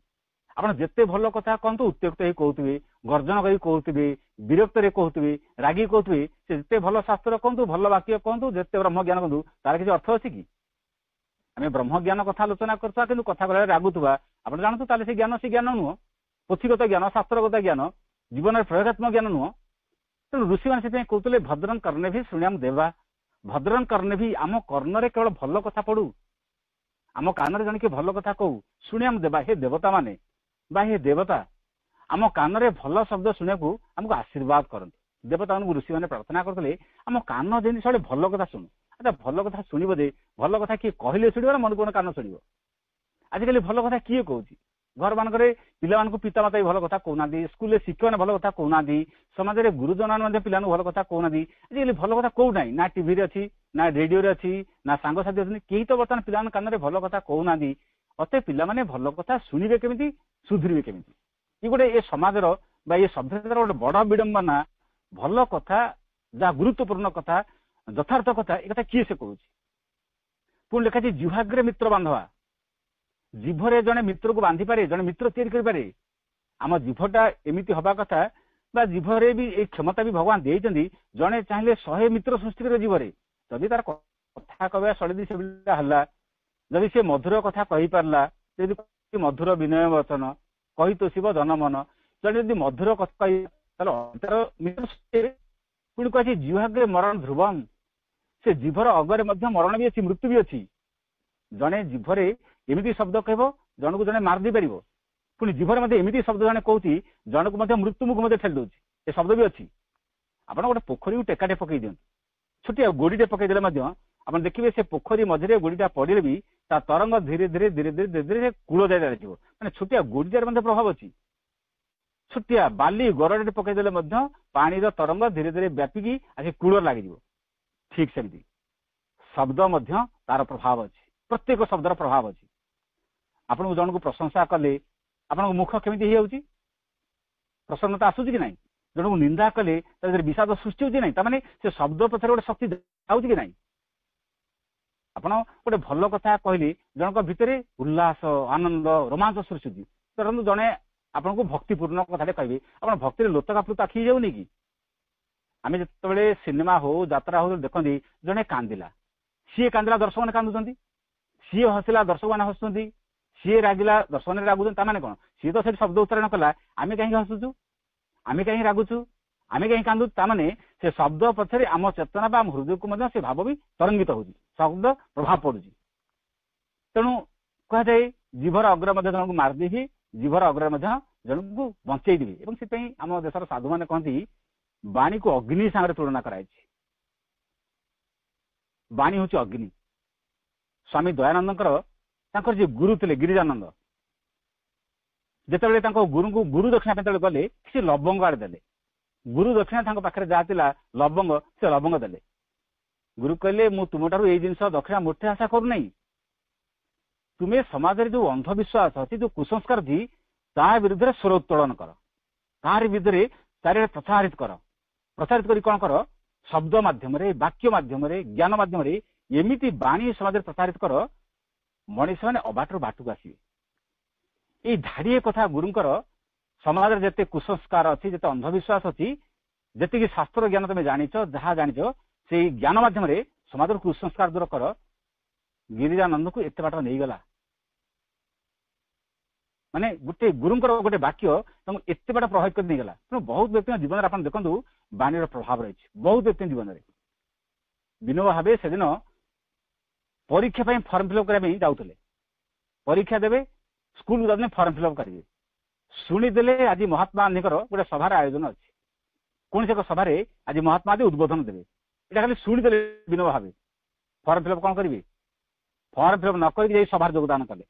आप जिते भल कथा कहतु उत्त्यक्त ही कहते गर्जन कर कहते विरक्त कहते रागी कहते जिते भल शास्त्र कहतु भल वाक्य कहतु जिते ब्रह्म ज्ञान कहतु तार किसी अर्थ अच्छी कि आम ब्रह्म ज्ञान कथा आलोचना करता कि कथा कह रागुवा आप जानतु ताले से ज्ञान नुह पोथीगत ज्ञान शास्त्रगत ज्ञान जीवन प्रयोगात्मक ज्ञान नुह तेणु ऋषि मैंने से कहते भद्रं कर्णे भी शुण्याम देवा भद्रं कर्णे भी आम कर्णरे केवल भल कथा पढ़ू आम कान जन कि भल कथा कहू शुण्याम देवा हे देवता माने बा हे देवता आम कान भल शब्द शुणा आमको आशीर्वाद करते देवता ऋषि मैंने प्रार्थना करते आम कान जमी सब भल कथा शुणु अच्छा भल कथा शुणव दे भल कथा किए कहले शुण ना मन को कान शुण आजिकल भल कथा किए कौन घर मानक पिला पिता माता भी भल कथा कहना स्कूल शिक्षक मैंने भल कथा कहना समाज में गुरुजन पिला भल कथा कहना आजिकल भल कथा कौना ना टीवी अच्छी ना रेडियो अच्छी ना सांगसाथी अच्छी कई तो बर्तमान पिला कान भल कथा कहना अत पिला भल कथा शुणे केमी सुधरवे केमी ये गोटे ये समाज ये सभ्यतार गोटे बड़ विडंबना भल कथा जहाँ गुरुत्वपूर्ण कथा यथार्थ कथा ये कथा किए से कहूँ पुणी लिखा जिह्वाग्रे मित्र बांधवा जीभरे जड़े मित्र को बांधि पारे जड़े मित्र तैयारी करे आम जीभटा एमती हवा कथा जीभरे भी ये क्षमता भी भगवान देते जड़े चाहिए 100 मित्र सृष्टि कर जीभरे जदि तार कथा कहवा शैली से जदि से मधुर कथा कही पारला जदि मधुर विनय वचन कही तो शिव जनमन जड़े जदि मधुर कथा मित्र पुणी कही जिह्वाग्रे मरण ध्रुवम से जीभर अगरे मरण भी अच्छी मृत्यु भी अच्छी ଜଣେ ଜିଭରେ ଏମିତି ଶବ୍ଦ କହିବ ଜଣକୁ ଜଣେ ମାରି ଦେଇପାରିବ, ପୁଣି ଜିଭରେ ମଧ୍ୟ ଏମିତି ଶବ୍ଦ ଜଣେ କହୁଛି ଜଣକୁ ମଧ୍ୟ ମୃତ୍ୟୁମୁଖ ମଧ୍ୟ ଠେଲି ଦଉଛି। ଏ ଶବ୍ଦ ବି ଅଛି। ଆପଣ ଗୋଟେ ପୋଖରୀକୁ ଟେକାଟେ ପକେଇ ଦିଅନ୍ତୁ, ଛୋଟିଆ ଗୋଡିଟେ ପକେଇଦେଲେ ମଧ୍ୟ ଆପଣ ଦେଖିବେ ସେ ପୋଖରୀ ମଝିରେ ଗୋଡିଟା ପଡିଲେ ବି ତା ତରଙ୍ଗ ଧୀରେ ଧୀରେ ଧୀରେ ଧୀରେ ଧୀରେ ଧୀରେ କୂଳ ଯାଏ ଯିବ। ମାନେ ଛୋଟିଆ ଗୋଡିଟାରେ ମଧ୍ୟ ପ୍ରଭାବ ଅଛି। ଛୋଟିଆ ବାଲି ଗରଡଟେ ପକେଇଦେଲେ ମଧ୍ୟ ପାଣିର ତରଙ୍ଗ ଧୀରେ ଧୀରେ ବ୍ୟାପିକି ଆସି କୂଳରେ ଲାଗିଯିବ। ଠିକ ସେମିତି ଶବ୍ଦ ମଧ୍ୟ ତାର ପ୍ରଭାବ ଅଛି, ପ୍ରତ୍ୟେକ ଶବ୍ଦର ପ୍ରଭାବ ଅଛି। ଆପଣଙ୍କୁ ଜଣକୁ ପ୍ରଶଂସା କଲେ ଆପଣଙ୍କ ମୁଖ କେମିତି ହେଇଯାଉଛି, ପ୍ରସନ୍ନତା ଆସୁଛି କି ନାହିଁ? ଜଣକୁ ନିନ୍ଦା କଲେ ତା ଦେହରେ ବିଷାଦ ସୃଷ୍ଟି ହଉଛି ନାହିଁ? ତାମାନେ ସେ ଶବ୍ଦ ପଛରେ ଗୋଟେ ଶକ୍ତି ଯାଉଛି କି ନାହିଁ? ଆପଣ ଗୋଟେ ଭଲ କଥା କହିଲେ ଜଣଙ୍କ ଭିତରେ ଉଲ୍ଲାସ, ଆନନ୍ଦ, ରୋମାଞ୍ଚ ସୃଷ୍ଟି ହଉଛି। ଧରନ୍ତୁ ଜଣେ ଆପଣଙ୍କୁ ଭକ୍ତିପୂର୍ଣ୍ଣ କଥାଟେ କହିବେ, ଆପଣ ଭକ୍ତିରେ ଲୋତକାପ୍ଲୁତ ଆଖି ହେଇଯାଉନି କି? ଆମେ ଯେତେବେଳେ ସିନେମା ହଉ ଯାତ୍ରା ହଉ ଦେଖନ୍ତି, ଜଣେ କାନ୍ଦିଲା, ସିଏ କାନ୍ଦିଲା ଦର୍ଶକମାନେ କାନ୍ଦୁଛନ୍ତି, ସିଏ ହସିଲା ଦର୍ଶକମାନେ ହସୁଛନ୍ତି, ସିଏ ରାଗିଲା ଦର୍ଶକମାନେ ରାଗୁଛନ୍ତି। ତାମାନେ କଣ? ସିଏ ତ ସେଠି ଶବ୍ଦ ଉଚ୍ଚାରଣ କଲା, ଆମେ କାହିଁକି ହସୁଛୁ, ଆମେ କାହିଁକି ରାଗୁଛୁ, ଆମେ କାହିଁକି କାନ୍ଦୁଛୁ? ତାମାନେ ସେ ଶବ୍ଦ ପଛରେ ଆମ ଚେତନା ବା ଆମ ହୃଦୟକୁ ମଧ୍ୟ ସେ ଭାବ ବି ତରଙ୍ଗିତ ହଉଛି, ଶବ୍ଦ ପ୍ରଭାବ ପଡୁଛି। ତେଣୁ କୁହାଯାଏ ଜିଭର ଅଗ୍ର ମଧ୍ୟ ଜଣକୁ ମାରିଦେଇକି ଜିଭର ଅଗ୍ର ମଧ୍ୟ ଜଣକୁ ବଞ୍ଚେଇ ଦେବି। ଏବଂ ସେଥିପାଇଁ ଆମ ଦେଶର ସାଧୁମାନେ କହନ୍ତି ବାଣୀକୁ ଅଗ୍ନି ସାଙ୍ଗରେ ତୁଳନା କରାଯାଇଛି। ବାଣୀ ହଉଛି ଅଗ୍ନି। ସ୍ୱାମୀ ଦୟାନନ୍ଦଙ୍କର ତାଙ୍କର ଯିଏ ଗୁରୁ ଥିଲେ ଗିରିଜାନନ୍ଦ, ଯେତେବେଳେ ତାଙ୍କ ଗୁରୁଙ୍କୁ ଗୁରୁ ଦକ୍ଷିଣା ଯେତେବେଳେ ଗଲେ ସେ ଲବଙ୍ଗ ଆଡେ ଦେଲେ। ଗୁରୁ ଦକ୍ଷିଣା ତାଙ୍କ ପାଖରେ ଯାହା ଥିଲା ଲବଙ୍ଗ, ସେ ଲବଙ୍ଗ ଦେଲେ। ଗୁରୁ କହିଲେ ମୁଁ ତୁମଠାରୁ ଏଇ ଜିନିଷ ଦକ୍ଷିଣା ମୋଟେ ଆଶା କରୁନାହିଁ, ତୁମେ ସମାଜରେ ଯୋଉ ଅନ୍ଧବିଶ୍ୱାସ ଅଛି, ଯୋଉ କୁସଂସ୍କାର ଅଛି, ତା ବିରୁଦ୍ଧରେ ସ୍ୱର ଉତ୍ତୋଳନ କର, ତାରି ବିରୁଦ୍ଧରେ ଚାରିଆଡେ ପ୍ରଚାରିତ କର। ପ୍ରଚାରିତ କରି କଣ କର? ଶବ୍ଦ ମାଧ୍ୟମରେ, ବାକ୍ୟ ମାଧ୍ୟମରେ, ଜ୍ଞାନ ମାଧ୍ୟମରେ ଏମିତି ବାଣୀ ସମାଜରେ ପ୍ରଚାରିତ କର, ମଣିଷ ମାନେ ଅବାଟରୁ ବାଟକୁ ଆସିବେ। ଏଇ ଧାଡିଏ କଥା ଗୁରୁଙ୍କର ସମାଜରେ ଯେତେ କୁସଂସ୍କାର ଅଛି, ଯେତେ ଅନ୍ଧବିଶ୍ୱାସ ଅଛି, ଯେତିକି ଶାସ୍ତ୍ର ଜ୍ଞାନ ତମେ ଜାଣିଛ, ଯାହା ଜାଣିଛ ସେଇ ଜ୍ଞାନ ମାଧ୍ୟମରେ ସମାଜର କୁସଂସ୍କାର ଦୂର କର। ଗିରିଜାନନ୍ଦକୁ ଏତେ ବାଟ ନେଇଗଲା। ମାନେ ଗୋଟେ ଗୁରୁଙ୍କର ଗୋଟେ ବାକ୍ୟ ତାଙ୍କୁ ଏତେ ବାଟ ପ୍ରଭାବିତ କରି ନେଇଗଲା। ତେଣୁ ବହୁତ ବ୍ୟକ୍ତିଙ୍କ ଜୀବନରେ ଆପଣ ଦେଖନ୍ତୁ ବାଣୀର ପ୍ରଭାବ ରହିଛି, ବହୁତ ବ୍ୟକ୍ତିଙ୍କ ଜୀବନରେ। ବିନୋବା ଭାବେ ସେଦିନ ପରୀକ୍ଷା ପାଇଁ ଫର୍ମ ଫିଲ୍ଅପ୍ କରିବା ପାଇଁ ଯାଉଥିଲେ, ପରୀକ୍ଷା ଦେବେ, ସ୍କୁଲକୁ ଯାଉଥିଲେ ଫର୍ମ ଫିଲ୍ଅପ୍ କରିବେ। ଶୁଣିଦେଲେ ଆଜି ମହାତ୍ମା ଗାନ୍ଧୀଙ୍କର ଗୋଟେ ସଭାର ଆୟୋଜନ ଅଛି, କୌଣସି ଏକ ସଭାରେ ଆଜି ମହାତ୍ମା ଗାନ୍ଧୀ ଉଦ୍ବୋଧନ ଦେବେ। ଏଇଟା ଖାଲି ଶୁଣିଦେଲେ ବିନୋବା ଭାବେ ଫର୍ମ ଫିଲ୍ଅପ୍ କଣ କରିବେ? ଫର୍ମ ଫିଲ୍ଅପ୍ ନ କରିକି ଯାଇ ସଭାରେ ଯୋଗଦାନ କଲେ।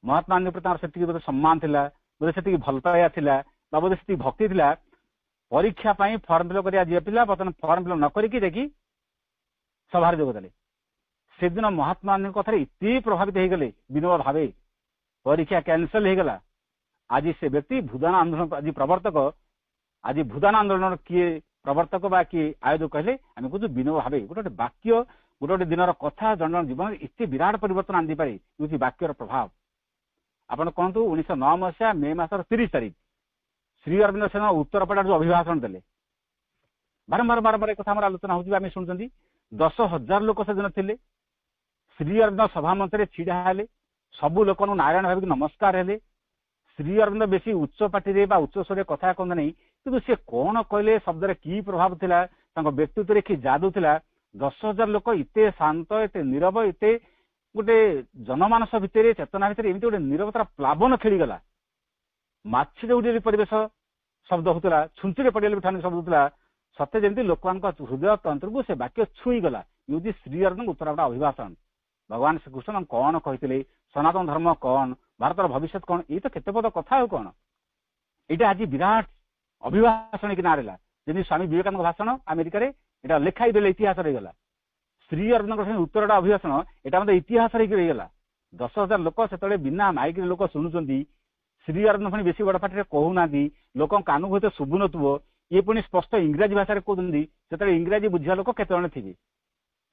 ମହାତ୍ମା ଗାନ୍ଧୀ ପ୍ରତି ତାଙ୍କର ସେତିକି ବୋଧେ ସମ୍ମାନ ଥିଲା, ବୋଧେ ସେତିକି ଭଲ ପାଇବା ଥିଲା, ବା ବୋଧେ ସେତିକି ଭକ୍ତି ଥିଲା। ପରୀକ୍ଷା ପାଇଁ ଫର୍ମ ଫିଲ୍ଅପ୍ କରିବା ଯିବା ପିଲା ବର୍ତ୍ତମାନ ଫର୍ମ ଫିଲ୍ଅପ୍ ନ କରିକି ଯାଇକି ସଭାରେ ଯୋଗ ଦେଲେ। ସେଦିନ ମହାତ୍ମା ଗାନ୍ଧୀଙ୍କ କଥାରେ ଏତେ ପ୍ରଭାବିତ ହେଇଗଲେ ବିନୋବା ଭାବେ, ପରୀକ୍ଷା କ୍ୟାନସଲ ହେଇଗଲା। ଆଜି ସେ ବ୍ୟକ୍ତି ଭୂଦାନ ଆନ୍ଦୋଳନ ଆଜି ପ୍ରବର୍ତ୍ତକ। ଆଜି ଭୂଦାନ ଆନ୍ଦୋଳନର କିଏ ପ୍ରବର୍ତ୍ତକ ବା କିଏ ଆୟୋଜକ କହିଲେ? ଆମେ କହୁଛୁ ବିନୋବା ଭାବେ। ଗୋଟେ ଗୋଟେ ବାକ୍ୟ, ଗୋଟେ ଗୋଟେ ଦିନର କଥା ଜଣ ଜଣ ଜୀବନରେ ଏତେ ବିରାଟ ପରିବର୍ତ୍ତନ ଆଣିପାରେ, ହେଉଛି ବାକ୍ୟର ପ୍ରଭାବ। ଆପଣ କହନ୍ତୁ 1909 ମସିହା ମେ ମାସର 30 ତାରିଖ ଶ୍ରୀ ଅରବିନ୍ଦ ସେନ ଉତ୍ତରପଡ଼ାର ଯୋଉ ଅଭିଭାଷଣ ଦେଲେ, ବାରମ୍ବାର ବାରମ୍ବାର ଏ କଥା ଆମର ଆଲୋଚନା ହଉଛି, ଆମେ ଶୁଣୁଛନ୍ତି। 10,000 ଲୋକ ସେଦିନ ଥିଲେ। ଶ୍ରୀ ଅରବିନ୍ଦ ସଭା ମଞ୍ଚରେ ଛିଡା ହେଲେ, ସବୁ ଲୋକଙ୍କୁ ନାରାୟଣ ଭାବିକି ନମସ୍କାର ହେଲେ। ଶ୍ରୀ ଅରବିନ୍ଦ ବେଶୀ ଉଚ୍ଚ ପାଟିରେ ବା ଉଚ୍ଚ ସ୍ୱରରେ କଥା କହନ୍ତି ନାହିଁ, କିନ୍ତୁ ସେ କଣ କହିଲେ, ଶବ୍ଦରେ କି ପ୍ରଭାବ ଥିଲା, ତାଙ୍କ ବ୍ୟକ୍ତିତ୍ୱରେ କି ଯାଦୁ ଥିଲା। 10,000 ଲୋକ ଏତେ ଶାନ୍ତ, ଏତେ ନୀରବ, ଏତେ ଗୋଟେ ଜନମାନସ ଭିତରେ, ଚେତନା ଭିତରେ ଏମିତି ଗୋଟେ ନୀରବତାର ପ୍ଲାବନ ଖେଳିଗଲା। ମାଛି ଦୌଡ଼ିରେ ପରିବେଶ ଶବ୍ଦ ହଉଥିଲା, ଛୁଞ୍ଚିରେ ପଡ଼ିଗଲେ ବି ଠାଣି ଶବ୍ଦ ହଉଥିଲା। ସତେ ଯେମିତି ଲୋକମାନଙ୍କ ହୃଦୟ ତନ୍ତ୍ରକୁ ସେ ବାକ୍ୟ ଛୁଇଁଗଲା। ଇଏ ଶ୍ରୀ ଅରବିନ୍ଦ ଉତ୍ତରପଡ଼ା ଅଭିଭାଷଣ। ଭଗବାନ ଶ୍ରୀକୃଷ୍ଣ କଣ କହିଥିଲେ, ସନାତନ ଧର୍ମ କଣ, ଭାରତର ଭବିଷ୍ୟତ କଣ, ଏଇ ତ କେତେ ପଦ କଥା ଆଉ କଣ। ଏଇଟା ଆଜି ବିରାଟ ଅଭିଭାଷଣ କି ନାଁରେଲା। ଯେମିତି ସ୍ୱାମୀ ବିବେକାନନ୍ଦ ଭାଷଣ ଆମେରିକାରେ, ଏଇଟା ଲେଖା ହେଇଦେଲେ, ଇତିହାସରେ ହେଇଗଲା। ଶ୍ରୀ ଅରବିନ୍ଦଙ୍କ ଉତ୍ତରଟା ଅଭିଭାଷଣ, ଏଇଟା ମଧ୍ୟ ଇତିହାସରେ ହେଇକି ରହିଗଲା। 10,000 ଲୋକ ସେତେବେଳେ ବିନା ମାଇକରେ ଲୋକ ଶୁଣୁଛନ୍ତି। ଶ୍ରୀ ଅରବିନ୍ଦ ପୁଣି ବେଶୀ ବଡ ପାଟିରେ କହୁନାହାନ୍ତି, ଲୋକଙ୍କ କାନକୁ ହୁଏତ ଶୁଭୁନଥିବ। ଇଏ ପୁଣି ସ୍ପଷ୍ଟ ଇଂରାଜୀ ଭାଷାରେ କହୁଛନ୍ତି। ସେତେବେଳେ ଇଂରାଜୀ ବୁଝିବା ଲୋକ କେତେ ଜଣ ଥିବେ।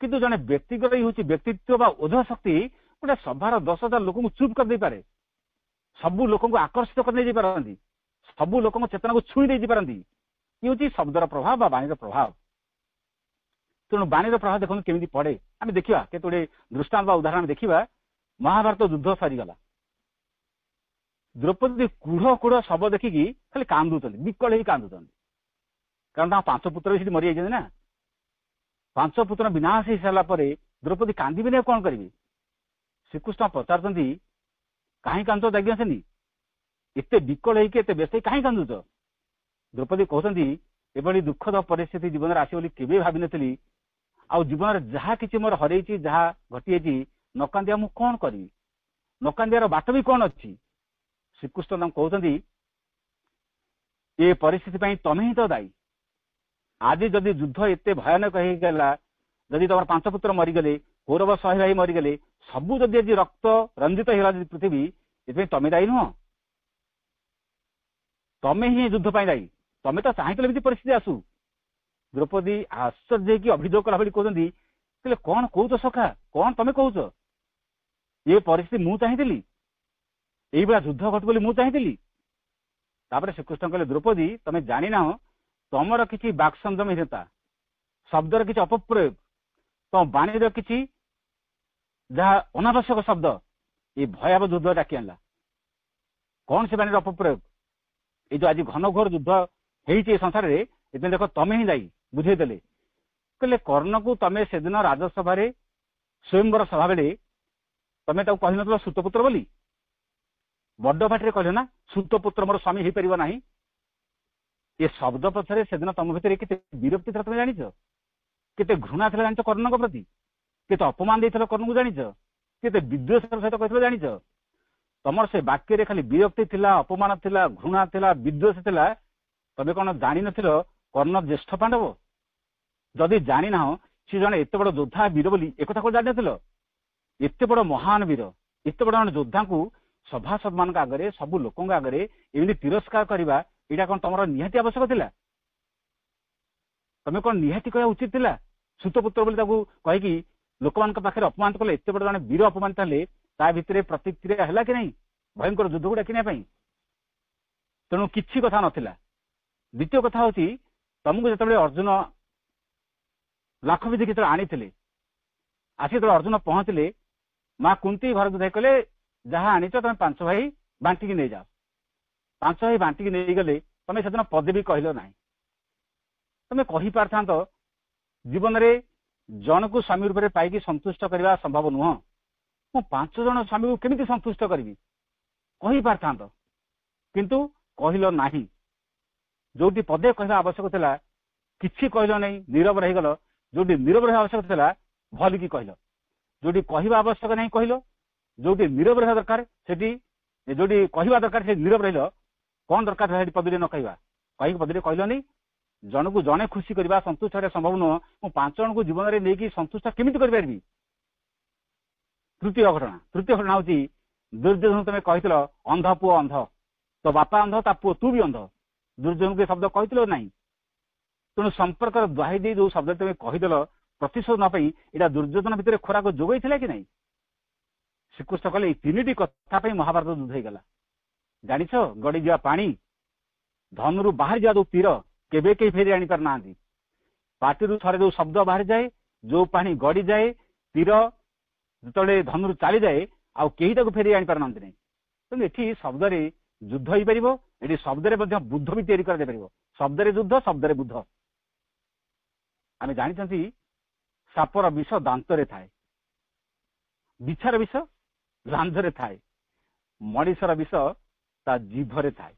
କିନ୍ତୁ ଜଣେ ବ୍ୟକ୍ତିଗତ ହେଉଛି ବ୍ୟକ୍ତିତ୍ୱ ବା ଓଝ ଶକ୍ତି ଗୋଟେ ସଭାର 10,000 ଲୋକଙ୍କୁ ଚୁପ୍ କରିଦେଇପାରେ, ସବୁ ଲୋକଙ୍କୁ ଆକର୍ଷିତ କରିଦେଇ ପାରନ୍ତି, ସବୁ ଲୋକଙ୍କ ଚେତନାକୁ ଛୁଇଁ ଦେଇ ପାରନ୍ତି। ଇଏ ହେଉଛି ଶବ୍ଦର ପ୍ରଭାବ ବା ବାଣୀର ପ୍ରଭାବ। ତେଣୁ ବାଣୀର ପ୍ରଭାବ ଦେଖନ୍ତୁ କେମିତି ପଡେ। ଆମେ ଦେଖିବା କେତେ ଗୁଡେ ଦୃଷ୍ଟାନ୍ତ ବା ଉଦାହରଣ ଦେଖିବା। ମହାଭାରତ ଯୁଦ୍ଧ ସରିଗଲା, ଦ୍ରୌପଦୀ କୁଢ କୁଢ ଶବ ଦେଖିକି ଖାଲି କାନ୍ଦୁଛନ୍ତି, ବିକଳ ହେଇକି କାନ୍ଦୁଛନ୍ତି। କାରଣ ତାଙ୍କ 5 ପୁତ୍ର ବି ସେଠି ମରିଯାଇଛନ୍ତି ନା। 5 ପୁତ୍ର ବିନାଶ ହେଇସାରିଲା ପରେ ଦ୍ରୌପଦୀ କାନ୍ଦିବେନି, ଆଉ କଣ କରିବେ? ଶ୍ରୀକୃଷ୍ଣ ପଚାରୁଛନ୍ତି କାହିଁ କାନ୍ଦୁଛ ଯାଜ୍ଞସେନୀ, ଏତେ ବିକଳ ହେଇକି ଏତେ ବ୍ୟସ୍ତ ହେଇକି କାହିଁ କାନ୍ଦୁଛ? ଦ୍ରୌପଦୀ କହୁଛନ୍ତି ଏଭଳି ଦୁଃଖଦ ପରିସ୍ଥିତି ଜୀବନରେ ଆସିବ ବୋଲି କେବେ ଭାବିନଥିଲି, ଆଉ ଜୀବନରେ ଯାହା କିଛି ମୋର ହରେଇଛି, ଯାହା ଘଟିଯାଇଛି, ନ କାନ୍ଦିବା ମୁଁ କଣ କରିବି, ନ କାନ୍ଦିବାର ବାଟ ବି କଣ ଅଛି? ଶ୍ରୀକୃଷ୍ଣ ତାଙ୍କୁ କହୁଛନ୍ତି ଏ ପରିସ୍ଥିତି ପାଇଁ ତମେ ହିଁ ତ ଦାୟୀ। ଆଜି ଯଦି ଯୁଦ୍ଧ ଏତେ ଭୟାନକ ହେଇଗଲା, ଯଦି ତମର 5 ପୁତ୍ର ମରିଗଲେ, କୌରବ 100 ଭାଇ ମରିଗଲେ, ସବୁ ଯଦି ଆଜି ରକ୍ତ ରଞ୍ଜିତ ହେଇଗଲା ଯଦି ପୃଥିବୀ, ଏଥିପାଇଁ ତମେ ଦାୟୀ ନୁହଁ, ତମେ ହିଁ ଯୁଦ୍ଧ ପାଇଁ ଦାୟୀ। ତମେ ତ ଚାହିଁଥିଲେ ଏମିତି ପରିସ୍ଥିତି ଆସୁ। ଦ୍ରୌପଦୀ ଆଶ୍ଚର୍ଯ୍ୟ ହେଇକି ଅଭିଯୋଗ କଲା ଭଳି କହୁଛନ୍ତି, କହିଲେ କଣ କହୁଛ ସଖା, କଣ ତମେ କହୁଛ? ଏ ପରିସ୍ଥିତି ମୁଁ ଚାହିଁଥିଲି, ଏଇଭଳିଆ ଯୁଦ୍ଧ ଘଟୁ ବୋଲି ମୁଁ ଚାହିଁଥିଲି? ତାପରେ ଶ୍ରୀକୃଷ୍ଣ କହିଲେ ଦ୍ରୌପଦୀ ତମେ ଜାଣିନାହ, ତମର କିଛି ବାକ୍ସଂଯମହୀନତା, ଶବ୍ଦର କିଛି ଅପପ୍ରୟୋଗ, ତମ ବାଣୀର କିଛି ଯାହା ଅନାବଶ୍ୟକ ଶବ୍ଦ ଏ ଭୟାବହ ଯୁଦ୍ଧ ଡାକି ଆଣିଲା। କଣ ସେ ବାଣୀର ଅପପ୍ରୟୋଗ? ଏଇ ଯୋଉ ଆଜି ଘନ ଘୋର ଯୁଦ୍ଧ ହେଇଛି ଏ ସଂସାରରେ, ଏଥିପାଇଁ ଦେଖ ତମେ ହିଁ ଦାୟୀ। ବୁଝେଇଦେଲେ, କହିଲେ କର୍ଣ୍ଣକୁ ତମେ ସେଦିନ ରାଜସଭାରେ ସ୍ୱୟଂବର ସଭା ବେଳେ ତମେ ତାକୁ କହିନଥିଲ ସୁତପୁତ୍ର ବୋଲି? ବଡ ପାଟିରେ କହିଲେ ନା ସୁତପୁତ୍ର ମୋର ସ୍ୱାମୀ ହେଇପାରିବ ନାହିଁ। ଏ ଶବ୍ଦ ପଛରେ ସେଦିନ ତମ ଭିତରେ କେତେ ବିରକ୍ତି ଥିଲା ତମେ ଜାଣିଛ? କେତେ ଘୃଣା ଥିଲା ଜାଣିଛ କର୍ଣ୍ଣଙ୍କ ପ୍ରତି? କେତେ ଅପମାନ ଦେଇଥିଲ କର୍ଣ୍ଣକୁ ଜାଣିଛ? କେତେ ବିଦ୍ୱେଷର ସହିତ କହିଥିଲ ଜାଣିଛ? ତମର ସେ ବାକ୍ୟରେ ଖାଲି ବିରକ୍ତି ଥିଲା, ଅପମାନ ଥିଲା, ଘୃଣା ଥିଲା, ବିଦ୍ୱେଷ ଥିଲା। ତମେ କଣ ଜାଣିନଥିଲ କର୍ଣ୍ଣ ଜ୍ୟେଷ୍ଠ ପାଣ୍ଡବ? ଯଦି ଜାଣିନାହ ସେ ଜଣେ ଏତେ ବଡ ଯୋଦ୍ଧା ବୀର ବୋଲି, ଏକଥା କଣ ଜାଣିନଥିଲ? ଏତେ ବଡ ମହାନ ବୀର, ଏତେ ବଡ ଜଣେ ଯୋଦ୍ଧାଙ୍କୁ ସଭାସଦ ମାନଙ୍କ ଆଗରେ, ସବୁ ଲୋକଙ୍କ ଆଗରେ ଏମିତି ତିରସ୍କାର କରିବା, ଏଇଟା କଣ ତମର ନିହାତି ଆବଶ୍ୟକ ଥିଲା? ତମେ କଣ ନିହାତି କହିବା ଉଚିତ ଥିଲା? ସୁତପୁତ୍ର ବୋଲି ତାକୁ କହିକି ଲୋକମାନଙ୍କ ପାଖରେ ଅପମାନ କଲେ। ଏତେ ବଡ ଜଣେ ବୀର ଅପମାନିତ ହେଲେ, ତା ଭିତରେ ପ୍ରତିକ୍ରିୟା ହେଲା କି ନାହିଁ ଭୟଙ୍କର ଯୁଦ୍ଧକୁ ଡାକିବା ପାଇଁ? ତେଣୁ କିଛି କଥା ନଥିଲା। ଦ୍ୱିତୀୟ କଥା ହଉଛି, ତମକୁ ଯେତେବେଳେ ଅର୍ଜୁନ ଲାଖ ବିଧି ଯେତେବେଳେ ଆଣିଥିଲେ, ଆସି ଯେତେବେଳେ ଅର୍ଜୁନ ପହଞ୍ଚିଲେ, ମା କୁନ୍ତୀ ଘରକୁ ଯାଇ କହିଲେ ଯାହା ଆଣିଛ ତମେ 5 ଭାଇ ବାଣ୍ଟିକି ନେଇଯାଅ। 5 ଭାଇ ବାଣ୍ଟିକି ନେଇଗଲେ, ତମେ ସେଦିନ ପଦେ ବି କହିଲ ନାହିଁ। ତମେ କହିପାରିଥାନ୍ତ ଜୀବନରେ ଜଣକୁ ସ୍ୱାମୀ ରୂପରେ ପାଇକି ସନ୍ତୁଷ୍ଟ କରିବା ସମ୍ଭବ ନୁହଁ, ମୁଁ 5 ଜଣ ସ୍ୱାମୀକୁ କେମିତି ସନ୍ତୁଷ୍ଟ କରିବି, କହିପାରିଥାନ୍ତ, କିନ୍ତୁ କହିଲ ନାହିଁ। ଯୋଉଠି ପଦେ କହିବା ଆବଶ୍ୟକ ଥିଲା କିଛି କହିଲ ନାହିଁ, ନୀରବ ରହିଗଲ। ଯୋଉଠି ନୀରବ ରହିବା ଆବଶ୍ୟକ ଥିଲା ଭଲିକି କହିଲ। ଯୋଉଠି କହିବା ଆବଶ୍ୟକ ନାହିଁ କହିଲ, ଯୋଉଠି ନୀରବ ରହିବା ଦରକାର ସେଠି, ଯୋଉଠି କହିବା ଦରକାର ସେଠି ନୀରବ ରହିଲ। କଣ ଦରକାର ସେଠି ପଦରେ ନ କହିବା? କହିକି ପଦରେ କହିଲନି। ଜଣକୁ ଜଣେ ଖୁସି କରିବା, ସନ୍ତୁଷ୍ଟ କରିବା ସମ୍ଭବ ନୁହଁ, ମୁଁ 5 ଜଣଙ୍କୁ ଜୀବନରେ ନେଇକି ସନ୍ତୁଷ୍ଟ କେମିତି କରିପାରିବି? ତୃତୀୟ ଘଟଣା ହଉଛି, ଦୁର୍ଯ୍ୟୋଧନ ତମେ କହିଥିଲ ଅନ୍ଧ ପୁଅ ଅନ୍ଧ, ତୋ ବାପା ଅନ୍ଧ, ତା ପୁଅ ତୁ ବି ଅନ୍ଧ। ଦୁର୍ଯ୍ୟୋଧନକୁ ଏ ଶବ୍ଦ କହିଥିଲ ନାହିଁ? ତେଣୁ ସମ୍ପର୍କର ଦ୍ୱାହି ଦେଇ ଯୋଉ ଶବ୍ଦ ତମେ କହିଦେଲ ପ୍ରତିଶୋଧ ନ ପାଇଁ, ଏଇଟା ଦୁର୍ଯ୍ୟୋଧନ ଭିତରେ ଖୋରାକ ଯୋଗାଇଥିଲା କି ନାହିଁ? ଶ୍ରୀକୃଷ୍ଣ କହିଲେ ଏଇ 3ଟି କଥା ପାଇଁ ମହାଭାରତ ଯୁଦ୍ଧ ହେଇଗଲା। ଜାଣିଛ, ଗଡିଯିବା ପାଣି, ଧନୁରୁ ବାହାରି ଯିବା ଯୋଉ ତୀର, କେବେ କେହି ଫେରି ଆଣିପାରୁ ନାହାନ୍ତି। ପାଟିରୁ ଥରେ ଯୋଉ ଶବ୍ଦ ବାହାରିଯାଏ, ଯୋଉ ପାଣି ଗଡିଯାଏ, ତୀର ଯେତେବେଳେ ଧନୁରୁ ଚାଲିଯାଏ, ଆଉ କେହି ତାକୁ ଫେରି ଆଣିପାରୁନାହାନ୍ତି ନାହିଁ। ତେଣୁ ଏଠି ଶବ୍ଦରେ ଯୁଦ୍ଧ ହେଇପାରିବ, ଏଠି ଶବ୍ଦରେ ମଧ୍ୟ ବୁଦ୍ଧ ବି ତିଆରି କରାଯାଇପାରିବ। ଶବ୍ଦରେ ଯୁଦ୍ଧ, ଶବ୍ଦରେ ବୁଦ୍ଧ। ଆମେ ଜାଣିଛନ୍ତି ସାପର ବିଷ ଦାନ୍ତରେ ଥାଏ, ବିଛାର ବିଷ ଲାଞ୍ଜରେ ଥାଏ, ମଣିଷର ବିଷ ତା ଜିଭରେ ଥାଏ।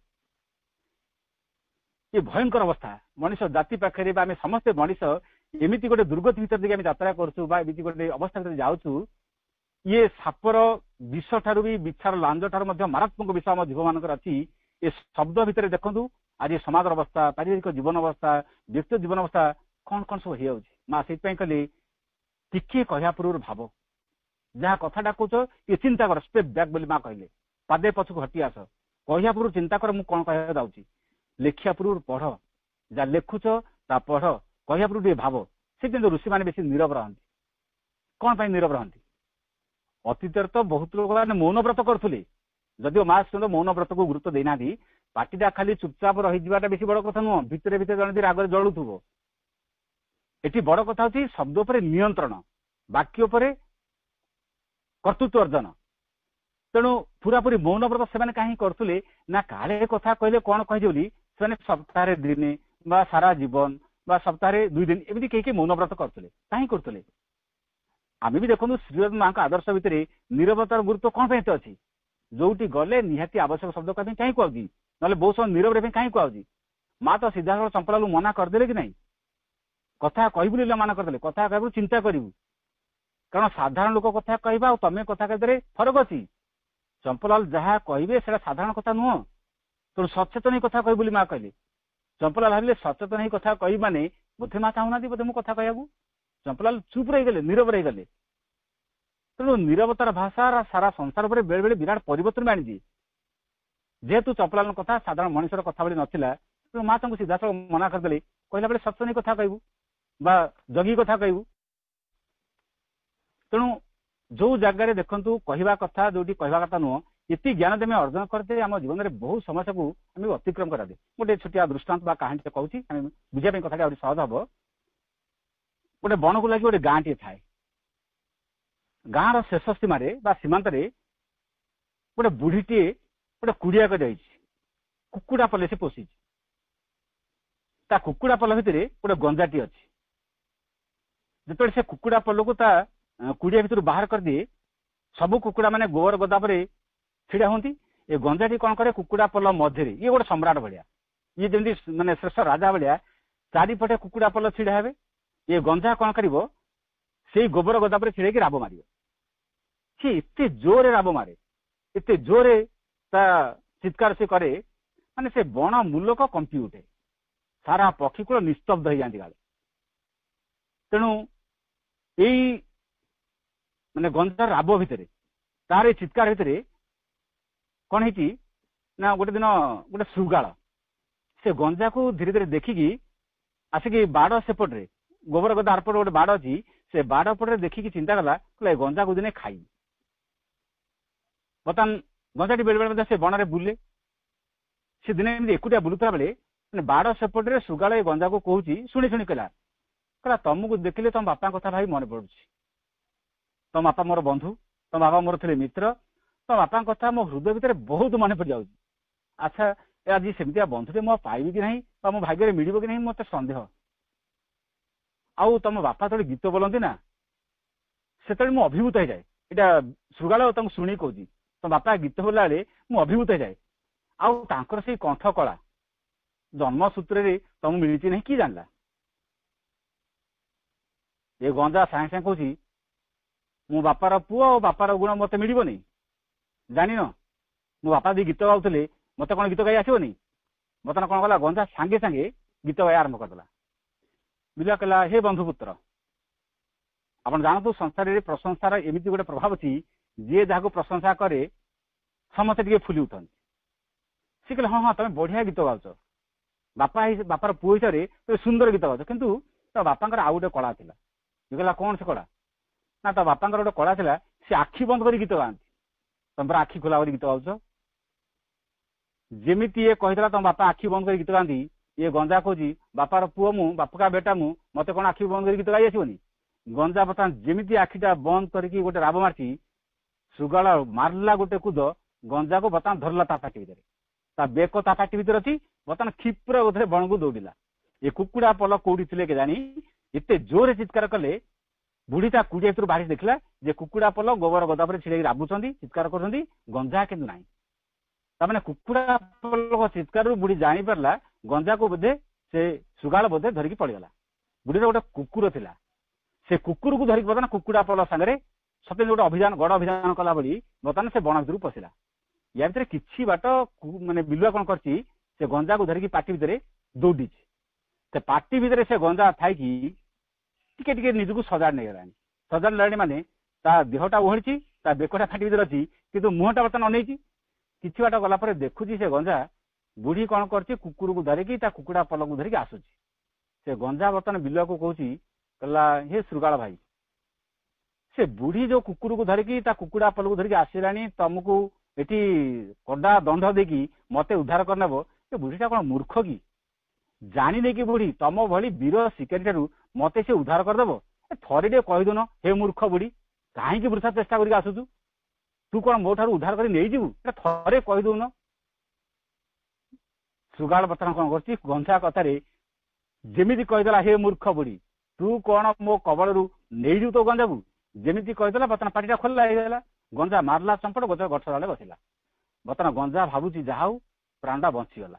ଏ ଭୟଙ୍କର ଅବସ୍ଥା ମଣିଷ ଜାତି ପାଖରେ, ବା ଆମେ ସମସ୍ତେ ମଣିଷ ଏମିତି ଗୋଟେ ଦୁର୍ଗତି ଭିତରେ ଦେଇକି ଆମେ ଯାତ୍ରା କରୁଛୁ, ବା ଏମିତି ଗୋଟେ ଅବସ୍ଥା ଭିତରେ ଯାଉଛୁ, ଇଏ ସାପର ବିଷ ଠାରୁ ବି, ବିଛାର ଲାଞ୍ଜ ଠାରୁ ମଧ୍ୟ ମାରାତ୍ମକ ବିଷ ଆମ ଜୀବ ମାନଙ୍କର ଅଛି। ଏ ଶବ୍ଦ ଭିତରେ ଦେଖନ୍ତୁ ଆଜି ସମାଜର ଅବସ୍ଥା, ପାରିବାରିକ ଜୀବନ ଅବସ୍ଥା, ବ୍ୟକ୍ତି ଜୀବନ ଅବସ୍ଥା କଣ କଣ ସବୁ ହେଇଯାଉଛି। ମା ସେଇଥିପାଇଁ କହିଲେ ଟିକେ କହିବା ପୂର୍ବରୁ ଭାବ, ଯାହା କଥାଟା କହୁଛ ଏ ଚିନ୍ତା କର, ଷ୍ଟେପ୍ ବ୍ୟାକ୍ ବୋଲି ମା କହିଲେ। ପାଦେ ପଛକୁ ହଟି ଆସ, କହିବା ପୂର୍ବରୁ ଚିନ୍ତା କର ମୁଁ କଣ କହିବାକୁ ଯାଉଛି। ଲେଖିବା ପୂର୍ବରୁ ପଢ, ଯାହା ଲେଖୁଛ ତା ପଢ, କହିବା ପୂର୍ବରୁ ଟିକେ ଭାବ। ସେଥିପାଇଁ ଋଷିମାନେ ବେଶୀ ନୀରବ ରହନ୍ତି। କଣ ପାଇଁ ନୀରବ ରହନ୍ତି? ଅତୀତରେ ତ ବହୁତ ଲୋକମାନେ ମୌନ ବ୍ରତ କରୁଥିଲେ, ଯଦିଓ ମା ଶ୍ରୀଚନ୍ଦ୍ର ମୌନ ବ୍ରତକୁ ଗୁରୁତ୍ୱ ଦେଇନାହାନ୍ତି। ପାଟିଟା ଖାଲି ଚୁପଚାପ ରହିଯିବାଟା ବେଶୀ ବଡ କଥା ନୁହଁ, ଭିତରେ ଭିତରେ ଜଣେ ରାଗରେ ଜଳୁଥିବ। ଏଠି ବଡ କଥା ହଉଛି ଶବ୍ଦ ଉପରେ ନିୟନ୍ତ୍ରଣ, ବାକ୍ୟ ଉପରେ କର୍ତ୍ତୃତ୍ୱ ଅର୍ଜନ। ତେଣୁ ପୁରାପୁରି ମୌନ ବ୍ରତ ସେମାନେ କାହିଁ କରୁଥିଲେ ନା, କାଳେ କଥା କହିଲେ କଣ କହିବେ ବୋଲି ସେମାନେ ସପ୍ତାହରେ ଦିନେ ବା ସାରା ଜୀବନ ବା ସପ୍ତାହରେ 2 ଦିନ ଏମିତି କେହି ମୌନ ବ୍ରତ କରୁଥିଲେ। କାହିଁ କରୁଥିଲେ? आम भी देखो श्रीरथ माँ आदर्श भितर नीरवतार गुरुत्व कौन पे अच्छी जोटी गले निहाती आवश्यक शब्द कहीं कहीं कहूँ ना बहुत समय नीरव कहीं कहूँ माँ तो सीधा चंपलाल मना करदे कि नहीं कथा कहबू मना करदे कथा कह चिंता करू कारण साधारण लोक कथा कहवा तमें कथा कहते फरक अच्छी चंपलाल जहाँ कहे साधारण कथा नुह तेणु सचेतन कथा कह माँ कहले चंपलाल भाविले सचेतन ही कथा कही माने बोधे माँ चाहूना बोधे मो कथा कहू चंपलाल चुप रहीगले नीरव रहीगले तेणु नीरवतार भाषा सारा संसार पर बेले बेले विराट परिवर्तन भी आनी जेहेतु चंपलाल कथा साधारण मनुष्यर कथा भली नथिला तेणु माँ तांको सीधा मना करदे कहला बेले सचेतन कथा कहू बा जगी कथा कहू तेणु जो जगार देखु कहवा कथा जो कहवा कथा नुह ये ज्ञान आम अर्जन करते आम जीवन में बहुत समस्या को आम अतिक्रम करा गोटे छोटिया दृष्टांत बा कहानी कहूँ बुझापी कथा सहज हम गोटे बन को लगे गोटे गाँ टे थाए गाँव शेष सीमार सीमांत गोटे बुढ़ीटे गोटे कुड़िया कुकुड़ा पल्ले से पोषि कुकुड़ा पल भितर गोटे गंजाटी अच्छी जो से कुकुड़ा पल को कुड़िया भर बाहर कर दिए सब कुकुड़ा माने गोबर गदा पर छिड़ा होती ये गंजाटी कौन करे कुकुड़ा पल मध्य ये गोटे सम्राट भाया ये जमी माने श्रेष्ठ राजा भाया चारिपटे कुकुड़ा पल छिड़ा हे ये गंजा कौन कर गोबर गदा पर छिड़े राब मार सी एत जोरे राब मारे एत जोरे चित्कार से करे माने से बण मूलक कंपी उठे सारा पक्षीकूल निस्तब्ध हो जाती गाले तेणु यही माने गंजार राब भितर तार चित्कार भितर कौन है ना गोटे दिन गोटे श्रृगाल से गंजा को धीरे धीरे देखिकी आसिक बाड़ सेपटे गोबर गदा आरपट गोटे बाड़ अच्छी से बाड़ पटे देखिकी चिंता कला गंजा को दिने खाई बर्तमान गंजाटी बेले बेले से बन में बुले से दिने एकुटिया बुलुला बेले बाड़ सेपटे श्रृगाल गंजा को कहूँ शुणी शुणी कहला तुमको देखिले तुम बापा कथा भाई मन पड़ू तुम बापा मोर बंधु तुम बापा मोर थे मित्र तुम बापा कथा मो हृदय भितर बहुत मन पड़ जाऊँ अच्छा आज सेमतिया बंधुटे मो पाइबी कि ना मो भाग्य मिल कि नहीं मत सन्देह आउ तुम बापा जो गीत बोलती ना से मुझे अभिभूत हो जाए यहाँ श्रृगाल शुणी कौच तुम बापा गीत बोला बेले मुझे अभिभूत हो जाए आउर से कंठ कला जन्मसूत्र तुम मिली नहीं कि जानला ये गंजा सागे सागे कहूँ मो बापार पुओ और बापार गुण मत मिलनी जान मो बापा दी गीत गाउले मत कौन गीत गाई आसोनी बर्तमान कौन कला गंजा सांगे सांगे गीत गाई आरंभ करदेला बिलुआ कहला हे बंधुपुत्र आप जानतु संसार प्रशंसार एमती गोटे प्रभाव अच्छी जी जहाँ प्रशंसा करे समस्ते टे फुली उठन सी कहले हाँ हाँ तुम बढ़िया गीत गाउच बापा बापार पुओ हिसाब से सुंदर गीत गाउच किंतु तो बापांकर आउ गोटे कला था कहला कौन से कला ना तो बापांकर गोटे कला था सी आखि बंद कर गीत गाँती तुम आखि खोला कर गीत गाउच जमीती ये कही तुम बापा आखि बंद कर गीत गाँती ये गंजा कौची बापार पुओ मु बापा बेटा मु मत कौन आखि बंद कर गीत गाई आसोनी गंजा बर्तमान जमीती आखिटा बंद करके गोटे राब मार्ची श्रृगाल मारला गोटे कूद गंजा को बर्तमान धरला ता पाटी भितर बेक ता पाटी भितर अच्छी बर्तमान क्षिप्र बोधे बण को दौड़ा ये कुकुड़ा पल कौटी थे के जानी एत जोरे चित्कार कले बुढ़ी ता कुड़िया भर बाहर देखला जे कुकुड़ा पल गोबर गदा पर छिड़े राबुंट चित्कार कर गंजा किंतु ना ताने कुकुड़ा पल चित्कार बुढ़ी जानी पारा गंजा को बोधे से श्रृगाल बोधे धरिकी पड़गला बुढ़ी गोटे कुकुर थिला से कुकुर को धरिक बर्तमान कुकुड़ा पल सांगे सत्य गोटे अभियान गड़ अभियान कला भली बर्तमान से बण भर पशिला या भर कि बाट माने बिलुआ कौन कर गंजा को धरिकी पाटी भितर दौड़ी से पाटी भितर से गंजा थाई टिके टिके निजक सजाड़ नहीं गलानी सजाड़ लाणी माने ता देहटा ओहड़ी ता बेकटा फाटी भितर अच्छी किंतु मुहटा बर्तमान अनेई कि बाट गला देखुची से गंजा बुढ़ी कौन कर कुकुर को धरिकी कुकुड़ा पल को धरिकी आसुची से गंजा बर्तमान बिलुआ को कहूँ कहला हे श्रृगाल भाई से बुढ़ी जो कुकुर को धरिकी कुकुड़ा पल को धरिकी आसलानी तुमको एटी कड़ा दंड देकी मते उद्धार करनेब ये बुढ़ीटा कौन मूर्ख कि जानी नहीं कि बुढ़ी तुम भली वीर शिकारी ठारू मते से उद्धार करदेव थरे टे कहीदुन हे मूर्ख बुढ़ी कहीं वृथा चेष्टा करके आसुचु तू कौन मो ठारू उद्धार कर नहीं जीवु थरे कहीदुन श्रृगाल बर्तमान कौन कर गंजा कथार जमी कहीदेला हे मूर्ख बुढ़ी तू कौन मो कबल नहीं जीव तो गंजा को ଯେମିତି କହିଦେଲା ବର୍ତ୍ତମାନ ପାଟିଟା ଖୋଲିଲା ହେଇଗଲା। ଗଞ୍ଜା ମାରିଲା ଚମ୍ପଟ ଗଛ ତଳେ ବସିଲା। ବର୍ତ୍ତମାନ ଗଞ୍ଜା ଭାବୁଛି ଯାହା ହଉ ପ୍ରାଣଟା ବଞ୍ଚିଗଲା।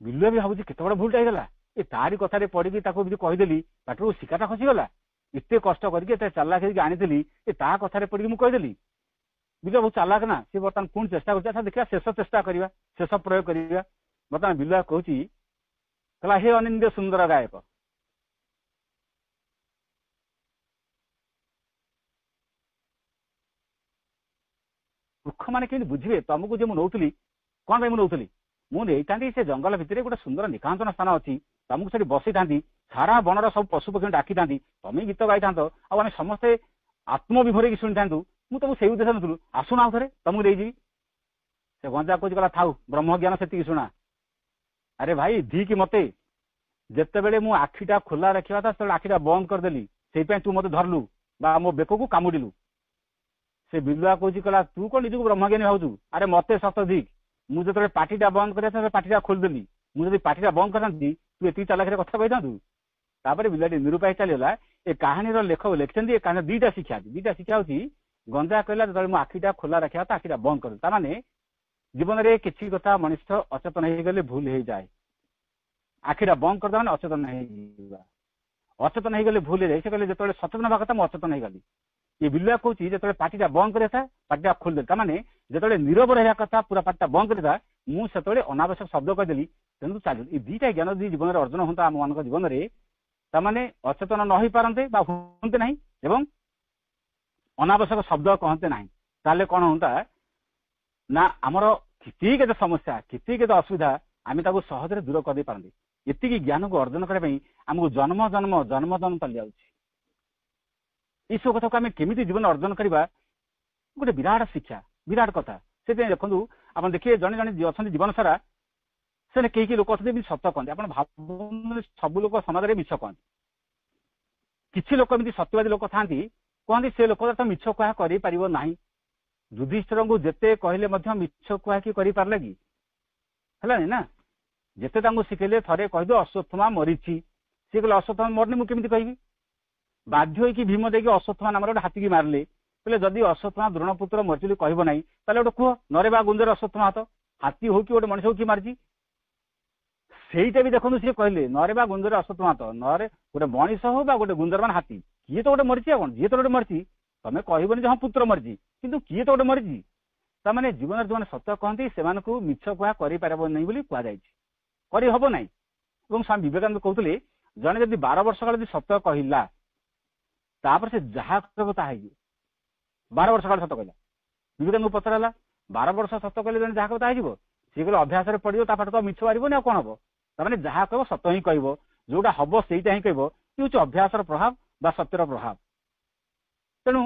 ବିଲୁଆ ବି ଭାବୁଛି କେତେ ବଡ ଭୁଲଟା ହେଇଗଲା, ଏ ତାରି କଥାରେ ପଡିକି ତାକୁ ଯଦି କହିଦେଲି ପାଟିରୁ ଶିକାଟା ଖସିଗଲା, ଏତେ କଷ୍ଟ କରିକି ଏତେ ଚାଲାକ ହେଇକି ଆଣିଥିଲି, ଏ ତା କଥାରେ ପଡିକି ମୁଁ କହିଦେଲି। ବିଲୁଆ ବହୁତ ଚାଲାକ ନା, ସେ ବର୍ତ୍ତମାନ ପୁଣି ଚେଷ୍ଟା କରୁଛି, ଆଚ୍ଛା ଦେଖିବା ଶେଷ ଚେଷ୍ଟା କରିବା, ଶେଷ ପ୍ରୟୋଗ କରିବା। ବର୍ତ୍ତମାନ ବିଲୁଆ କହୁଛି, କହିଲା ହେ ଅନିନ୍ଦ୍ୟ ସୁନ୍ଦର ଗାୟକ, ମୂର୍ଖ ମାନେ କେମିତି ବୁଝିବେ ତମକୁ ଯେ ମୁଁ ନଉଥିଲି, କଣ ପାଇଁ ମୁଁ ନଉଥିଲି? ମୁଁ ନେଇଥାନ୍ତି ସେ ଜଙ୍ଗଲ ଭିତରେ ଗୋଟେ ସୁନ୍ଦର ନିକାଞ୍ଚନ ସ୍ଥାନ ଅଛି, ତମକୁ ସେଠି ବସିଥାନ୍ତି, ସାରା ବଣର ସବୁ ପଶୁପକ୍ଷୀ ଡାକିଥାନ୍ତି, ତମେ ଗୀତ ଗାଇଥାନ୍ତ, ଆଉ ଆମେ ସମସ୍ତେ ଆତ୍ମବିଭୋର ହେଇକି ଶୁଣିଥାନ୍ତୁ। ମୁଁ ତମକୁ ସେଇ ଉଦ୍ଦେଶ୍ୟ ନଥିଲୁ, ଆସୁନ ଆଉ ଥରେ ତମକୁ ନେଇଯିବି। ସେ ଗଞ୍ଜା କହୁଛି, କହିଲା ଥାଉ, ବ୍ରହ୍ମଜ୍ଞାନ ସେତିକି ଶୁଣା। ଆରେ ଭାଇ ଧିକି ମତେ, ଯେତେବେଳେ ମୁଁ ଆଖିଟା ଖୋଲା ରଖିବା କଥା ସେତେବେଳେ ଆଖିଟା ବନ୍ଦ କରିଦେଲି, ସେଇଥିପାଇଁ ତୁ ମତେ ଧରିଲୁ ବା ମୋ ବେକକୁ କାମୁଡ଼ିଲୁ। ସେ ବିଲୁଆ କହୁଛି, କହିଲା ତୁ କଣ ନିଜକୁ ବ୍ରହ୍ମଜ୍ଞାନୀ ଭାବୁଛୁ? ଆରେ ମତେ ସତ ଧିକ, ମୁଁ ଯେତେବେଳେ ପାଟିଟା ବନ୍ଦ କରିବା ପାଟିଟା ଖୋଲିଦେଲି, ମୁଁ ଯଦି ପାଟିଟା ବନ୍ଦ କରିଥାନ୍ତି ତୁ ଏତିକି ଚାଲାକିରେ କଥା କହିଥାନ୍ତୁ। ତାପରେ ବିଲୁଆଟି ନିରୁପାୟ ଚାଲିଗଲା। ଏ କାହାଣୀର ଲେଖକ ଲେଖିଛନ୍ତି, ଏ କାହାଣୀର ଦିଟା ଶିକ୍ଷା ହଉଛି, ଗଞ୍ଜା କହିଲା ଯେତେବେଳେ ମୁଁ ଆଖିଟା ଖୋଲା ରଖିବା କଥା ଆଖିଟା ବନ୍ଦ କରିଦେଲି। ତାମାନେ ଜୀବନରେ କିଛି କଥା ମଣିଷ ଅଚେତନ ହେଇଗଲେ ଭୁଲ ହେଇଯାଏ। ଆଖିଟା ବନ୍ଦ କରିଦେବା ମାନେ ଅଚେତନ ହେଇଯିବା, ଅଚେତନ ହେଇଗଲେ ଭୁଲ ହେଇଯାଏ। ସେ କହିଲେ ଯେତେବେଳେ ସଚେତନ ହେବା କଥା ମୁଁ ଅଚେତନ ହେଇଗଲି। ଏ ବିଲୁଆ କହୁଛି ଯେତେବେଳେ ପାଟିଟା ବନ୍ଦ କରିବା ପାଟିଟା ଖୋଲିଦେଲି, ତାମାନେ ଯେତେବେଳେ ନିରବ ରହିବା କଥା ପୁରା ପାଟିଟା ବନ୍ଦ କରିବା ମୁଁ ସେତେବେଳେ ଅନାବଶ୍ୟକ ଶବ୍ଦ କହିଦେଲି, ତେଣୁ ଚାଲିଲି। ଏ ଦିଟା ଜ୍ଞାନ ଯଦି ଜୀବନରେ ଅର୍ଜନ ହୁଅନ୍ତା ଆମ ମାନଙ୍କ ଜୀବନରେ, ତାମାନେ ଅଚେତନ ନ ହେଇପାରନ୍ତେ ବା ହୁଅନ୍ତେ ନାହିଁ ଏବଂ ଅନାବଶ୍ୟକ ଶବ୍ଦ କହନ୍ତେ ନାହିଁ, ତାହେଲେ କଣ ହୁଅନ୍ତା ନା ଆମର କେତେ କେତେ ସମସ୍ୟା, କେତେ କେତେ ଅସୁବିଧା ଆମେ ତାକୁ ସହଜରେ ଦୂର କରିଦେଇ ପାରନ୍ତି। ଏତିକି ଜ୍ଞାନକୁ ଅର୍ଜନ କରିବା ପାଇଁ ଆମକୁ ଜନ୍ମ ଜନ୍ମ ଚାଲି ଯାଉଛି। ଏଇସବୁ କଥାକୁ ଆମେ କେମିତି ଜୀବନ ଅର୍ଜନ କରିବା, ଗୋଟେ ବିରାଟ ଶିକ୍ଷା, ବିରାଟ କଥା। ସେଥିପାଇଁ ଦେଖନ୍ତୁ, ଆପଣ ଦେଖିବେ ଜଣେ ଜଣେ ଅଛନ୍ତି ଜୀବନ ସାରା, ସେ କେହି ଲୋକ ଅଛନ୍ତି ଏମିତି ସତ କହନ୍ତି। ଆପଣ ଭାବନ୍ତୁ ସବୁ ଲୋକ ସମାଜରେ ମିଛ କହନ୍ତି, କିଛି ଲୋକ ଏମିତି ସତ୍ୟବାଦୀ ଲୋକ ଥାନ୍ତି, କହନ୍ତି ସେ ଲୋକ ତ ମିଛ କୁହା କରିପାରିବ ନାହିଁ। ଯୁଧିଷ୍ଠିରଙ୍କୁ ଯେତେ କହିଲେ ମଧ୍ୟ ମିଛ କୁହା କି କରିପାରିଲେ କି? ହେଲାନି ନା। ଯେତେ ତାଙ୍କୁ ଶିଖେଇଲେ ଥରେ କହିଦେ ଅଶ୍ୱତ୍ଥମା ମରିଛି, ସିଏ କହିଲେ ଅଶ୍ୱତ୍ଥମା ମରିନି ମୁଁ କେମିତି କହିବି? ବାଧ୍ୟ ହେଇକି ଭୀମ ଦେଇକି ଅଶ୍ୱତ୍ଥମା ନାମରେ ଗୋଟେ ହାତୀକି ମାରିଲେ, କହିଲେ ଯଦି ଅଶ୍ୱତ୍ଥମା ଦ୍ରୋଣପୁତ୍ର ମରିଛି ବୋଲି କହିବ ନାହିଁ, ତାହେଲେ ଗୋଟେ କୁହ ନରେ ବା ଗୁଞ୍ଜର ଅଶ୍ୱତ୍ଥମା ହାତ, ହାତୀ ହଉ କି ଗୋଟେ ମଣିଷ ହଉ କି ମାରିଛି? ସେଇଟା ବି ଦେଖନ୍ତୁ ସିଏ କହିଲେ ନରେ ବା ଗୁଞ୍ଜର ଅଶ୍ୱତ୍ଥମା ହାତ, ନରେ ଗୋଟେ ମଣିଷ ହଉ ବା ଗୋଟେ ଗୁଞ୍ଜର ମାନେ ହାତୀ, କିଏ ତ ଗୋଟେ ମରିଛି। ଆଉ କଣ, ଯିଏ ତ ଗୋଟେ ମରିଛି, ତମେ କହିବନି ଯେ ହଁ ପୁତ୍ର ମରିଛି, କିନ୍ତୁ କିଏ ତ ଗୋଟେ ମରିଛି। ତାମାନେ ଜୀବନରେ ଯୋଉମାନେ ସତ୍ୟ କହନ୍ତି ସେମାନଙ୍କୁ ମିଛ କୁହା କରିପାରିବ ନାହିଁ ବୋଲି କୁହାଯାଇଛି, କରିହବ ନାହିଁ। ଏବଂ ସ୍ୱାମୀ ବିବେକାନନ୍ଦ କହୁଥିଲେ, ଜଣେ ଯଦି 12 ବର୍ଷ କାଳ ଯଦି ସତ୍ୟ କହିଲା, ତାପରେ ସେ ଯାହା କହିବ ତାହା ହେଇଯିବ। 12 ବର୍ଷ କାଳ ସତ କହିଲା, ବିବେକାନନ୍ଦଙ୍କୁ ପଚରା ହେଲା 12 ବର୍ଷ ସତ କହିଲେ ଜଣେ ଯାହା କହିବ ତାହା ହେଇଯିବ? ସିଏ କହିଲେ ଅଭ୍ୟାସରେ ପଡିବ, ତା ପାଠ ତ ମିଛ ବାହାରିବନି, ଆଉ କଣ ହବ? ତାମାନେ ଯାହା କହିବ ସତ ହିଁ କହିବ, ଯୋଉଟା ହବ ସେଇଟା ହିଁ କହିବ। ଇଏ ହଉଛି ଅଭ୍ୟାସର ପ୍ରଭାବ ବା ସତ୍ୟର ପ୍ରଭାବ। ତେଣୁ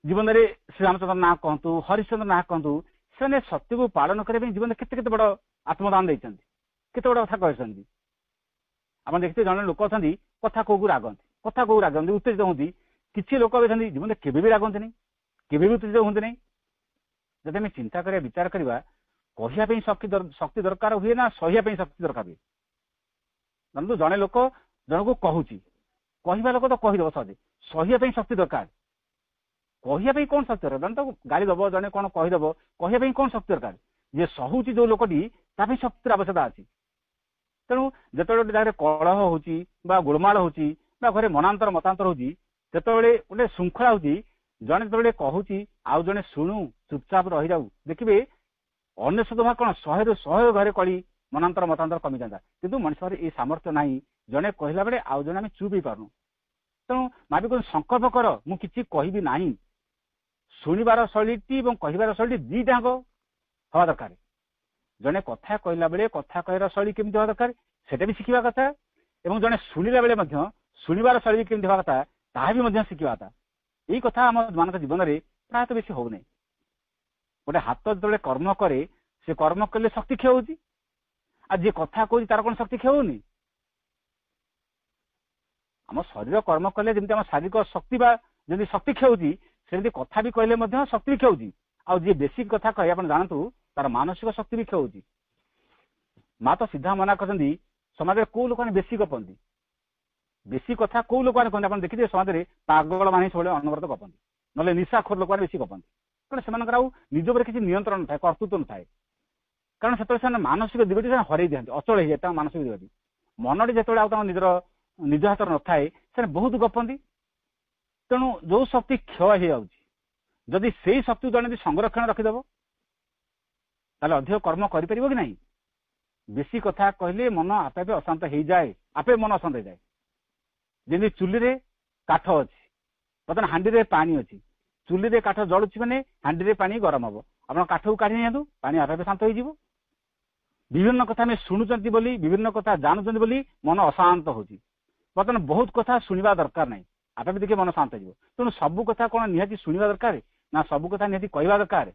ଜୀବନରେ ଶ୍ରୀରାମଚନ୍ଦ୍ର ନାଁ କହନ୍ତୁ, ହରିଶ୍ଚନ୍ଦ୍ର ନାଁ କହନ୍ତୁ, ସେମାନେ ସତ୍ୟକୁ ପାଳନ କରିବା ପାଇଁ ଜୀବନରେ କେତେ କେତେ ବଡ ଆତ୍ମଦାନ ଦେଇଛନ୍ତି, କେତେ ବଡ କଥା କହିଛନ୍ତି। ଆପଣ ଦେଖିଥିବେ ଜଣେ ଲୋକ ଅଛନ୍ତି କଥା କୋଉକୁ ରାଗନ୍ତି, ଉତ୍ତେଜିତ ହୁଅନ୍ତି। କିଛି ଲୋକ ଅଛନ୍ତି ଜୀବନରେ କେବେ ବି ରାଗନ୍ତିନି, କେବେ ବି ଉତ୍ତେଜିତ ହୁଅନ୍ତି ନାହିଁ। ଯଦି ଆମେ ଚିନ୍ତା କରିବା, ବିଚାର କରିବା, କହିବା ପାଇଁ ଶକ୍ତି ଦରକାର ହୁଏ ନା ସହିବା ପାଇଁ ଶକ୍ତି ଦରକାର ହୁଏ? ଧରନ୍ତୁ ଜଣେ ଲୋକ ଜଣକୁ କହୁଛି, କହିବା ଲୋକ ତ କହିଦବ ସହଜେ, ସହିବା ପାଇଁ ଶକ୍ତି ଦରକାର। କହିବା ପାଇଁ କଣ ଶକ୍ତି ଦରକାର? ତାକୁ ଗାଳି ଦବ, ଜଣେ କଣ କହିଦବ, କହିବା ପାଇଁ କଣ ଶକ୍ତି ଦରକାର? ଯିଏ ସହୁଛି ଯୋଉ ଲୋକଟି, ତା ପାଇଁ ଶକ୍ତିର ଆବଶ୍ୟକତା ଅଛି। ତେଣୁ ଯେତେବେଳେ ଗୋଟେ ଜାଗାରେ କଳହ ହଉଛି ବା ଗୋଳମାଳ ହଉଛି ବା ଘରେ ମତାନ୍ତର ହଉଛି, ଯେତେବେଳେ ଗୋଟେ ଶୃଙ୍ଖଳା ହଉଛି, ଜଣେ ଯେତେବେଳେ କହୁଛି ଆଉ ଜଣେ ଶୁଣୁ ଚୁପଚାପ ରହିଯାଉ, ଦେଖିବେ ଅନେଶତ ଭାଗ କଣ 100ରୁ 100 ଘରେ କଳି ମତାନ୍ତର କମିଯାନ୍ତା। କିନ୍ତୁ ମଣିଷର ଏଇ ସାମର୍ଥ୍ୟ ନାହିଁ, ଜଣେ କହିଲା ବେଳେ ଆଉ ଜଣେ ଆମେ ଚୁପ୍ ହେଇପାରୁନୁ। ତେଣୁ ମାବି ସଂକଳ୍ପ କର ମୁଁ କିଛି କହିବି ନାହିଁ। ଶୁଣିବାର ଶୈଳୀଟି ଏବଂ କହିବାର ଶୈଳୀ ଦିଟାଙ୍କ ହବା ଦରକାର। ଜଣେ କଥା କହିଲା ବେଳେ କଥା କହିବାର ଶୈଳୀ କେମିତି ହବା ଦରକାର ସେଟା ବି ଶିଖିବା କଥା, ଏବଂ ଜଣେ ଶୁଣିଲା ବେଳେ ମଧ୍ୟ ଶୁଣିବାର ଶୈଳୀ କେମିତି ହବା କଥା ତାହା ବି ମଧ୍ୟ ଶିଖିବା କଥା। ଏଇ କଥା ଆମ ମାନଙ୍କ ଜୀବନରେ ପ୍ରାୟତଃ ବେଶୀ ହଉନାହିଁ। ଗୋଟେ ହାତ ଯେତେବେଳେ କର୍ମ କରେ, ସେ କର୍ମ କଲେ ଶକ୍ତି କ୍ଷୟ ହଉଛି, ଆଉ ଯିଏ କଥା କହୁଛି ତାର କଣ ଶକ୍ତି କ୍ଷୟ ହଉନି? ଆମ ଶରୀର କର୍ମ କଲେ ଯେମିତି ଆମ ଶାରୀରିକ ଶକ୍ତି ବା ଯେମିତି ଶକ୍ତି କ୍ଷୟ ହଉଛି, ସେମିତି କଥା ବି କହିଲେ ମଧ୍ୟ ଶକ୍ତି ବି କ୍ଷୟ ହଉଛି। ଆଉ ଯିଏ ବେଶୀ କଥା କହେ ଆପଣ ଜାଣନ୍ତୁ ତାର ମାନସିକ ଶକ୍ତି ବି କ୍ଷୟ ହଉଛି। ମା ତ ସିଧା ମନା କରିଛନ୍ତି, ସମାଜରେ କୋଉ ଲୋକମାନେ ବେଶୀ ଗପନ୍ତି? बेसी कथा कोउ लोक कहते आप देखिए समाज में पागल मान सब अनवरत गपंती ना निशाखोर लोक बेसी गपंती कारण से निज पर किसी नियंत्रण न था कर्तृत्व न थाए कारण से मानसिक दिगटी हरई दिखाते अचल हो जाए मानसिक दिगटी मनटी जो निजर निज हाथ न थाए से बहुत गपंती तेणु जो शक्ति क्षय हो जदि से शक्ति जन संरक्षण रखिदेव ताले अधिक कर्म करि कि नहीं बेसी कथा कहले मन आपे आपे अशांत हो जाए आपे मन अशांत हो जाए जमी चुली रे काठ अच्छी बर्तमान हांडी रे पानी अच्छी चुली रे काठ जलुची मैंने हांडी रे पानी गरम हम आप काठ को काढ़ी नियंतु पानी आपे आपे शांत हो विभिन्न कथा आम शुणुचंती बोली विभिन्न कथा जानुचंती बोली मन अशांत होची बर्तमान बहुत कथा शुणवा दरकार नहीं आपे देखिए मन शांत हो तेणु सबू कथा कौन निहाती शुणवा दरकार ना सबू कथा निहाती कहवा दरकार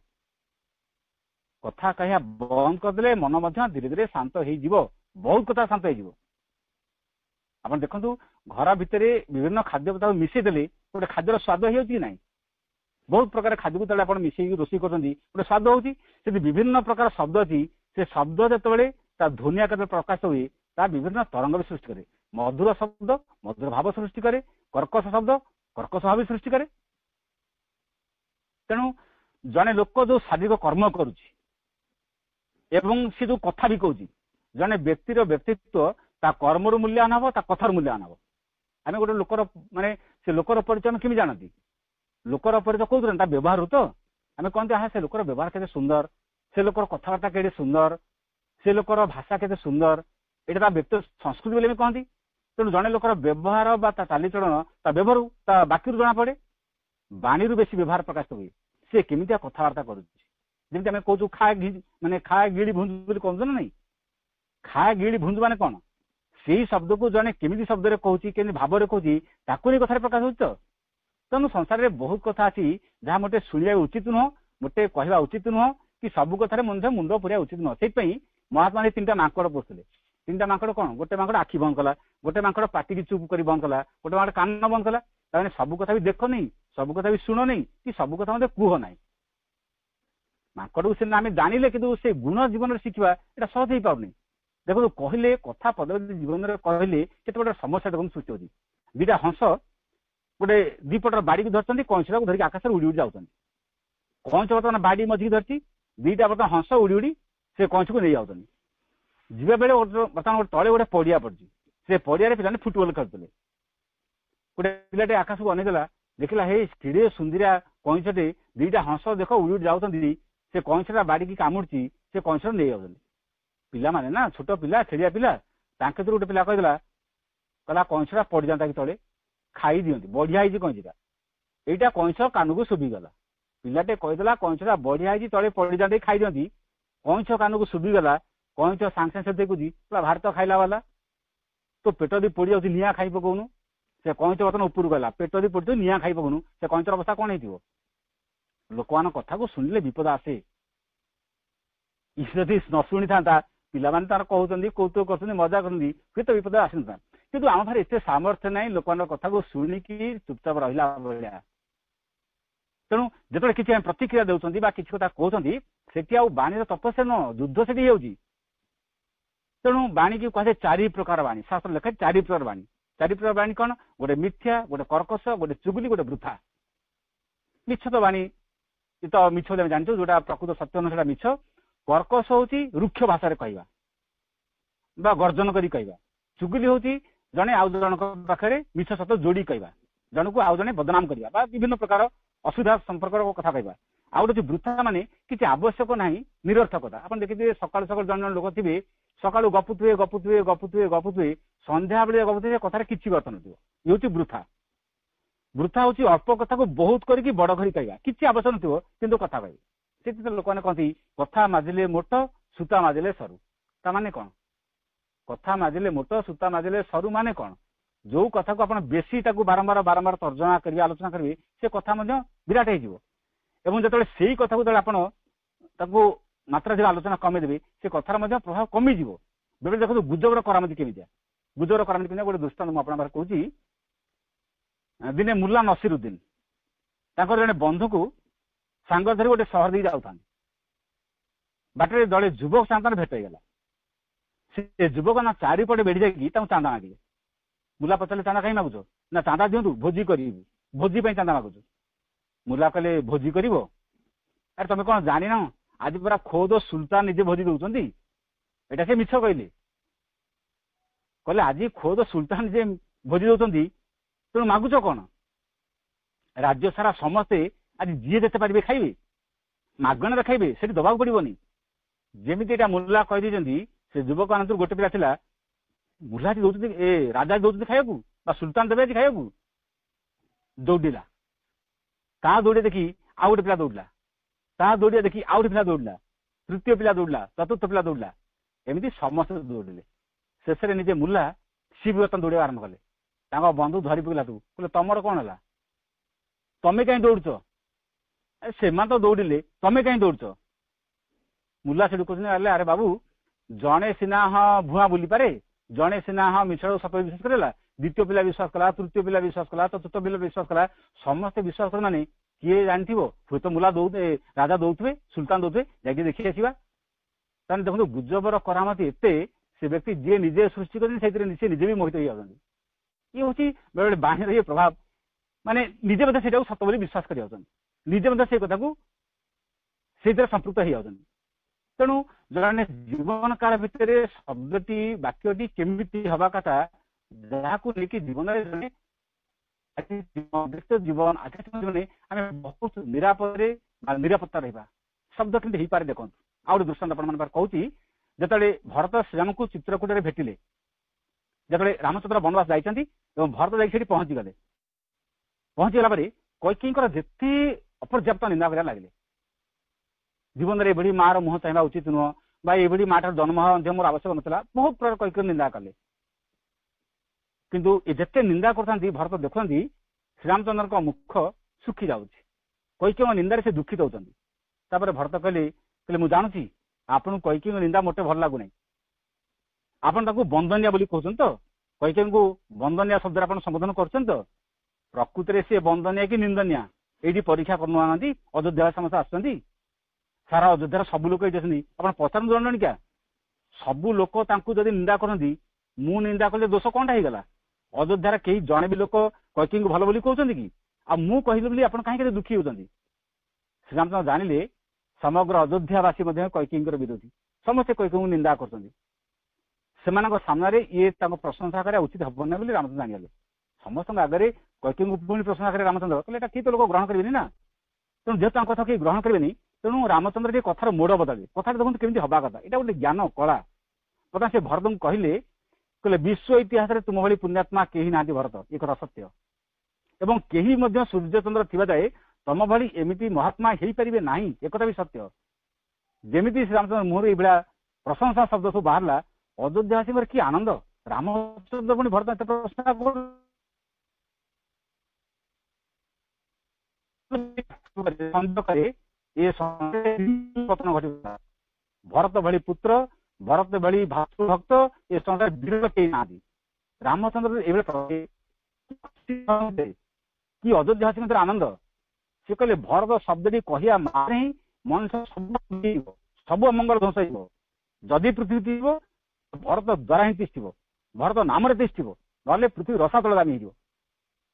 कथा कहिया बंद करदे मन धीरे धीरे शांत हो बहुत कथा शांत हो आप देखु घर भितर विभिन्न खाद्य पदार्थ मिसई देले गोटे खाद्यर स्वाद हो ना बहुत प्रकार खाद्य को आप मिसई रोषे कर गोटे स्वाद होती विभिन्न प्रकार शब्द अच्छी से शब्द जो ध्वनि आकार प्रकाश हुए ता विभिन्न तरंग भी सृष्टि करे मधुर शब्द मधुर भाव सृष्टि करे कर्कश शब्द कर्कश भाव सृष्टि करे तेणु जने लोक जो शारीरिक कर्म करुच्ची एवं सी जो कथा भी कहूँ जने व्यक्तिर व्यक्तित्व ता कर्म मूल्यांकन हम ता कथार मूल्यांकन हम आम गोटे लोकर माने से लोकर परिचय आम केमी जानती लोकर परिचय कौन व्यवहार तो आम कहते हाँ से लोकर व्यवहार के सुंदर से लोकर कथबार्ता के सुंदर से लोकर भाषा के सुंदर यहाँ व्यक्ति संस्कृति बोली कहती तेणु जड़े लोकर व्यवहार चालीचलन व्यवहार बाकी जना पड़े बाणी बेसी व्यवहार प्रकाश हुए सी केमितिया कथबार्ता करुच्ची आम कहूँ खा माने खा गिड़ी भुंज कहूँ ना नहीं खा गिड़ी भुंज माने कौन से शब्द को जड़े केमी शब्द कहूँ केमी भाव में कहूँ ताकू कथा प्रकाश हो तेणु संसार में बहुत कथा अच्छी जहाँ मोटे शुणा उचित नुह मोटे कहवा उचित नुह कि सबू कथार मुंड पुरिया उचित नुह से महात्मा जी 3टा माकड़ पोषले 3टा माकड़ कौन गोटे माकड़ आखि बंद कला गोटे माकड़ पाटी की चुप कर बंद कला गोटे माकड़ कान बंद कला ताने सबू कथा भी देख नहीं सबू कथा भी शुण नहीं कि सबू कथा मत कह ना माकड़ को आम जानिले कि से गुण जीवन में शिखा यहाँ सहज हो पारनी देखो कहले कथा पद जीवन में कहले केते समस्या देखो सृष्टि होती 2टा हंस गोटे दीपटर बाड़ी को धरती कंचटा को धरिक आकाश उड़ी उड़ी जाऊँ कंच बर्तमान बाड़ी मझी धरती 2टा बर्तमान हंस उड़ी उड़ी से कंच को नहीं जाऊँ जीवा बेले बर्तमान गोटे तले गोटे पड़िया पड़ी से पड़िया पे फुटबल खेलुले गोटे पिलाटे आकाश को अनेकला देखला हे किड़े सुंदरिया कंचटे 2टा हंस देख उड़ी उड़ी जाऊँ से कंचटा बाड़ी की कामुड़ी से कंच नहीं जाऊँ पिला माने ना छोट पिला खेलिया पिला तांके तो गोटे पिला कहला कहला कंचटा पड़ जाता कि तले खाई दियंती बढ़िया होती कंचटा एटा कंच कान को शुभिगला पिलाटे कहीदेला कंचटा बढ़िया होती तले पड़ जाते खाई दियंती कंच कान को शुभिगला कंच सांगे सांगे देखुची पूरा भारत खाइला वाला तो पेट दी पड़ जाऊँ निआ खाई पकाउनु से कंच बर्तन उपरू गला पेट दी पड़ निआ खाई पकाउनु से कंचर अवस्था कौन हो लोक मान कथा को शुणिले विपद आसे जदि न शुणी था पिलाମାନେ तार कहते कौतुक कर मजा करती हुए तो विपद आसी ना कि आम पाखे एत सामर्थ्य ना लोक कथा को शुणिकी चुपचाप रहा भाया तेणु जो किसी प्रतिक्रिया देउछंती बा किसी कथा कहते से बाणी तपस्या न युद्ध से हो तेणु बाणी की कहे 4 प्रकार बाणी शास्त्र लेखा 4 प्रकार बाणी 4 प्रकार बाणी कौन गोटे मिथ्या गोटे कर्कश गोटे चुगली गोटे वृथा मिछ तो बाणी तो मिछ जानते जोटा प्रकृत सत्य न मिछ कर्कश होची रुक्ष भाषा कहवा बा गर्जन करी कहवा चुगली होची जने आउ जन पाखे मिछ सत जोड़ी कहवा जन को आउ जने बदनाम करवा बा विभिन्न प्रकार असुविधा संपर्क कथा कहवा आउ गोटे वृथा माने किसी आवश्यक ना निरर्थकता आप देखिए सकाल सकाल जन जन लोक थे सकालू गपुथे गपुथे गपुथे गपुथे संध्या बेले गपुथे कथार किसी अर्थ न ये वृथा वृथा हूँ अल्प कथा को बहुत करके बड़ कर कहवा किसी आवश्यक न किंतु कथा कह से लोक मैंने कहती कथा माजिले मोट सूता माजिले सरु ता माने कौन कथा माजिले मोट सूता माजिले सरु माने कौन जो कथा को आप बेसी बारंबार बारंबार तर्जमा करेंगे आलोचना करेंगे से कथा विराट हो जो से कथा को आपको मात्रा जो आलोचना कमेदेवे से कथार प्रभाव कमिज बेले देखो गुजबर करामती केमितिया गुजबर करामती केमितिया गोटे दृष्टांत मुझे कहूँ दिने मुल्ला नसीरुद्दीन जड़े बंधु को सांग धरी गोटे सहर दी जाता बाटे दले युवक साथ भेट होगा से युवक ना चारिपटे बेढ़ी जाकि चांदा मांगे मुला पचारे चांदा कहीं मागुच ना चांदा दिंतु भोजी करू भोजी चांदा मागुच मुला कहले भोजी कर अरे तुम कौन जान आज पूरा खोद सुल्तान निजे भोजी दौरान एटा से मिछ कहले कहले आज खोद सुल्तान निजे भोजी दौरान तेणु मागुच कौन राज्य सारा समस्ते आज जी जिते पारे खाइबे मागणार खाइबे से दबा पड़ोनी जमी एटा मुला कही से युवक मान गोटे पिला थिला मुला दौरान ए राजा दौरान खाइबा सुल्तान देवे खाइबा दौड़ा ता दौड़े देखी आउ गोटे पिला दौड़ा ता दौड़िया देखी आउ गोटे पिला दौड़ा तृतीय पिला दौड़ा चतुर्थ पिला दौड़ा एमती समस्त दौड़े शेष में निजे मुला सी भी बर्तन दौड़ा आरंभ कले बंधु धरी पकड़ा तू कहले तुमर कौन है तमें कहीं दौड़ से तो दौड़े तमें कहीं दौड़ मुला से कहते अरे बाबू जड़े सीना हाँ भुआ बुली पारे जड़े सीना हाँ मिछ सत विश्वास करेगा द्वितीय पिला विश्वास कला तृतीय पिला विश्वास कला चतुर्थ पिला विश्वास कला समस्ते विश्वास कर माने किए जानी हुए तो मुला दौड़े राजा दौथे सुल्तान दौथे जाकि देखी आसवा ताने देखो गुजबर करामती एते से व्यक्ति जी निजे सृष्टि कर निजे भी मोहित हो ये हूँ बेले बाणी ये प्रभाव माने निजे से सत बोली विश्वास कर निजे से कथा को संपृक्त हो जाती तेणु जड़े जीवन काल भितर शब्दटी वाक्यटी केमिति हवा कथा जहाँ को लेकिन जीवन जीवन आध्यात्मिक जीवन आम बहुत निरापत्ता रहा शब्द केमती हो पारे देखो आउ गोटे दृष्टांत आप कहूँ जिते भरत श्रीराम को चित्रकूट भेटिले जिते रामचंद्र बनवास जाइछन्ति भरत जाकि पहुंची गले पहुंचीगला कैकेयी जेते अपर्याप्त निंदा कर लगे जीवन में एभली मार मुह चाहिए उचित नुह बा माटर जन्म मोर आवश्यक नाला बहुत प्रकार कैकेयी निंदा कले किंतु जिते निंदा करते भरत देखते श्रीरामचंद्र मुख सुखी जाऊँ कैकेयी निंदा से दुखित होती भरत कहले मुझे जानूची आपन कैकेयी निंदा मोटे भल लगुना आपन बंदनिया बोली कहते तो कैकेयी को बंदनिया शब्द आप संबोधन कर प्रकृति में सी बंदनिया कि निंदनिया ये परीक्षा करना अयोध्या समस्त आसुँच सारा अयोध्यार सबू लोक ये आप पचार जाननी क्या सबू लोक जदि निंदा करती मु निंदा कले दोष कौन होगा अयोध्यार कई जड़े भी लोक कैकेयी को भल बोली कहते कि मु कहली आप कहीं दुखी होती श्रीरामचंद्र जानिले समग्र अयोध्यावासी कैकेयी विरोधी समस्ते कैकेयी को निंदा करते सामने ये प्रशंसा करा उचित हम ना रामचंद्र जानिगले समस्त आगे कैकेयी को पुणी प्रशंसा करे रामचंद्र कहले किए तो लोक ग्रहण करेंगे ना तेणु जेहतु कथा किए ग्रहण करेंगे तेणु रामचंद्र टे कथार मोड़ बदले कथा देखते केमी हवा कथा यहाँ गोटे ज्ञान कला बता से भरत को कहले विश्व इतिहास में तुम भली पुण्यात्मा कहीं ना भरत ये कथा सत्य एवं कहीं सूर्यचंद्र थी जाए तुम भली एमती महात्मा हो पारे ना एक भी सत्य जमी श्रीरामचंद्र मुहर ये प्रशंसा शब्द सब बाहर अयोध्यावासी कि आनंद रामचंद्र पुणी भरत एत प्रशंसा पतन घट भरत भली पुत्र भरत भली भातृभक्त ये संसार विरोध कहीं ना रामचंद्र कि अयोध्यावासी मध्य आनंद सी कहले भरत शब्दी कहया मारे ही मनुष्य सब अमंगल ध्वंस हो जदि पृथ्वी थी भरत द्वारा ही तिष्ठ भरत नाम तिष्ठ ना पृथ्वी रसा तल दामी हो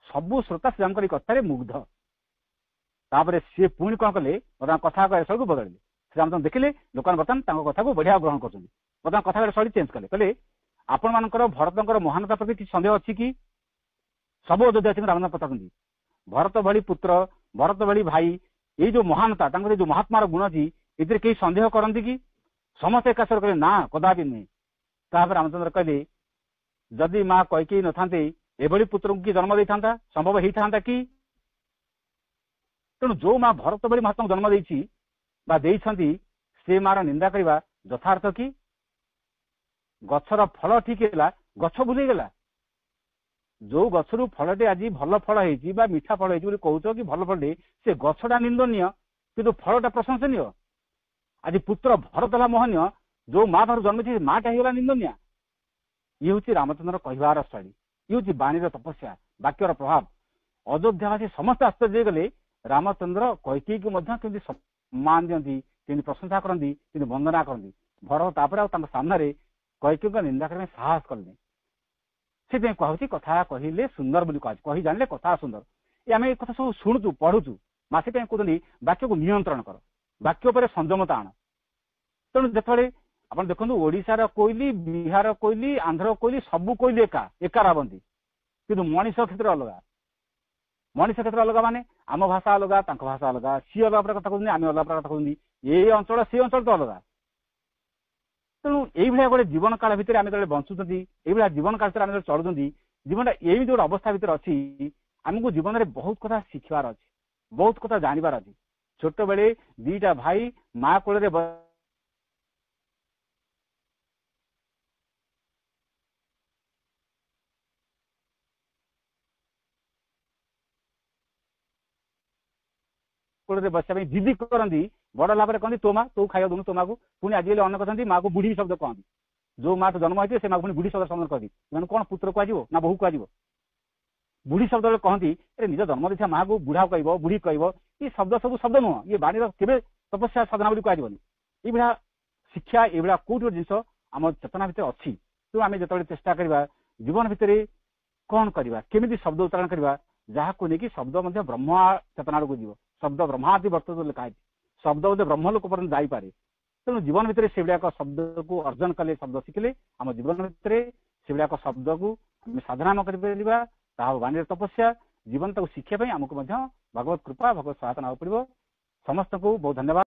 सबू श्रोता श्रीराम कथार मुग्ध तापर सी पुणी कौन कले बर्तमान कथा कह शैली बदल श्रीरामचंद्र देखिले लोक बर्तमान कथा को बढ़िया ग्रहण कर बर्तमान कथा शैली चेंज कले कहले आपण मानकर भरतर महानता प्रति किसी सन्देह अच्छी कि सब अयोध्या रामचंद्र कथा कहते भरत भली पुत्र भरत भली भाई ये जो महानता जो महात्मार गुण अच्छी ये कई सन्देह करती कि समस्त एकाशर कहे ना कदापि नुहे तापर रामचंद्र कहले जदि माँ कैकेयी न था एभली पुत्र को जन्म दे था संभव होता कि तेणु जो माँ भरत भली महात्मा जन्म देती से मार निंदा करवा यथार्थ कि गछर फल ठीक है गछ भूलीगला जो गछरू फलटे आज भल फल हो मीठा फल हो कौच कि भल फलटे से गछटा निंदनीय कि फलटा प्रशंसनीय आज पुत्र भरतला मोहनीय जो माँ बाहर जन्म थी माँटा होगा निंदनीय ये हूँ रामचंद्र कहवार शैली ये हूँ बाणीर तपस्या वाक्यर प्रभाव अयोध्यावासी समस्त आश्चर्य गले रामचंद्र कैकेयी को केमती सम्मान दिखती केमती प्रशंसा करती केमती वंदना करती भरत तापर सामने कैकेयी को निंदा करने साहस कले से कहूँ कथा कहले सुंदर बोली कही जाने कथा सुंदर ये आम कथा सब शुणुचु पढ़ुचु मासे कहते वाक्य को नियंत्रण कर वाक्य पर संयमता आण तेणु जो आप देखो ओडार कोईली बिहार कोईली आंध्र कोईली सबू कोईली एका रावंती किंतु मनीष क्षेत्र अलग मनीष क्षेत्र अलग माने आम भाषा अलग भाषा अलग सी अलग प्रकार कथा कहते आम अलग प्रकार कथा कहते ये अंचल सी अंचल तो अलग तेणु ये गोटे जीवन काल भितर आम जो बंचुं ये जीवन काल आम चलुं जीवन ये जो अवस्था भितर अच्छी आमको जीवन में बहुत कथा शिखबार अच्छी बहुत कथा जानवर अच्छी छोट बेले दीटा भाई माँ कोल बसा जिदी करती बड़ लाभ कहते तो माँ तू खाया दूनु तो माँ को पुणी आज अन्न कहते माँ को बुढ़ी शब्द कहती जो माँ तो जन्म होती से माँ पुणी बुढ़ी शब्द संबोधन करती मैंने कौन पुत्र कह ना बहु कह बुढ़ी शब्द कहती अरे निज जन्म देखा माँ को बुढ़ा कह बुढ़ी कह ये शब्द सब शब्द नुह ये बाणी के तपस्या साधना बोली कहनी ये शिक्षा ये कौट जिन आम चेतना भितर अच्छी तो आम जो चेष्टा करवा जीवन भितर कौन करवा केमी शब्द उच्चारण करवा जहाँ को लेकिन शब्द ब्रह्म चेतना को जीव शब्द ब्रह्मादि वर्तमान लिखाई शब्द बोधे ब्रह्म लोक पर्यटन जापे तेणु जीवन भितर से शब्द को अर्जन कले शब्द शिखिले आम जीवन भितर से शब्द को साधना कर वाणी तपस्या जीवन तक शिक्षा आमको भगवत कृपा भगवत सहायता ना पड़ो समस्त को बहुत धन्यवाद।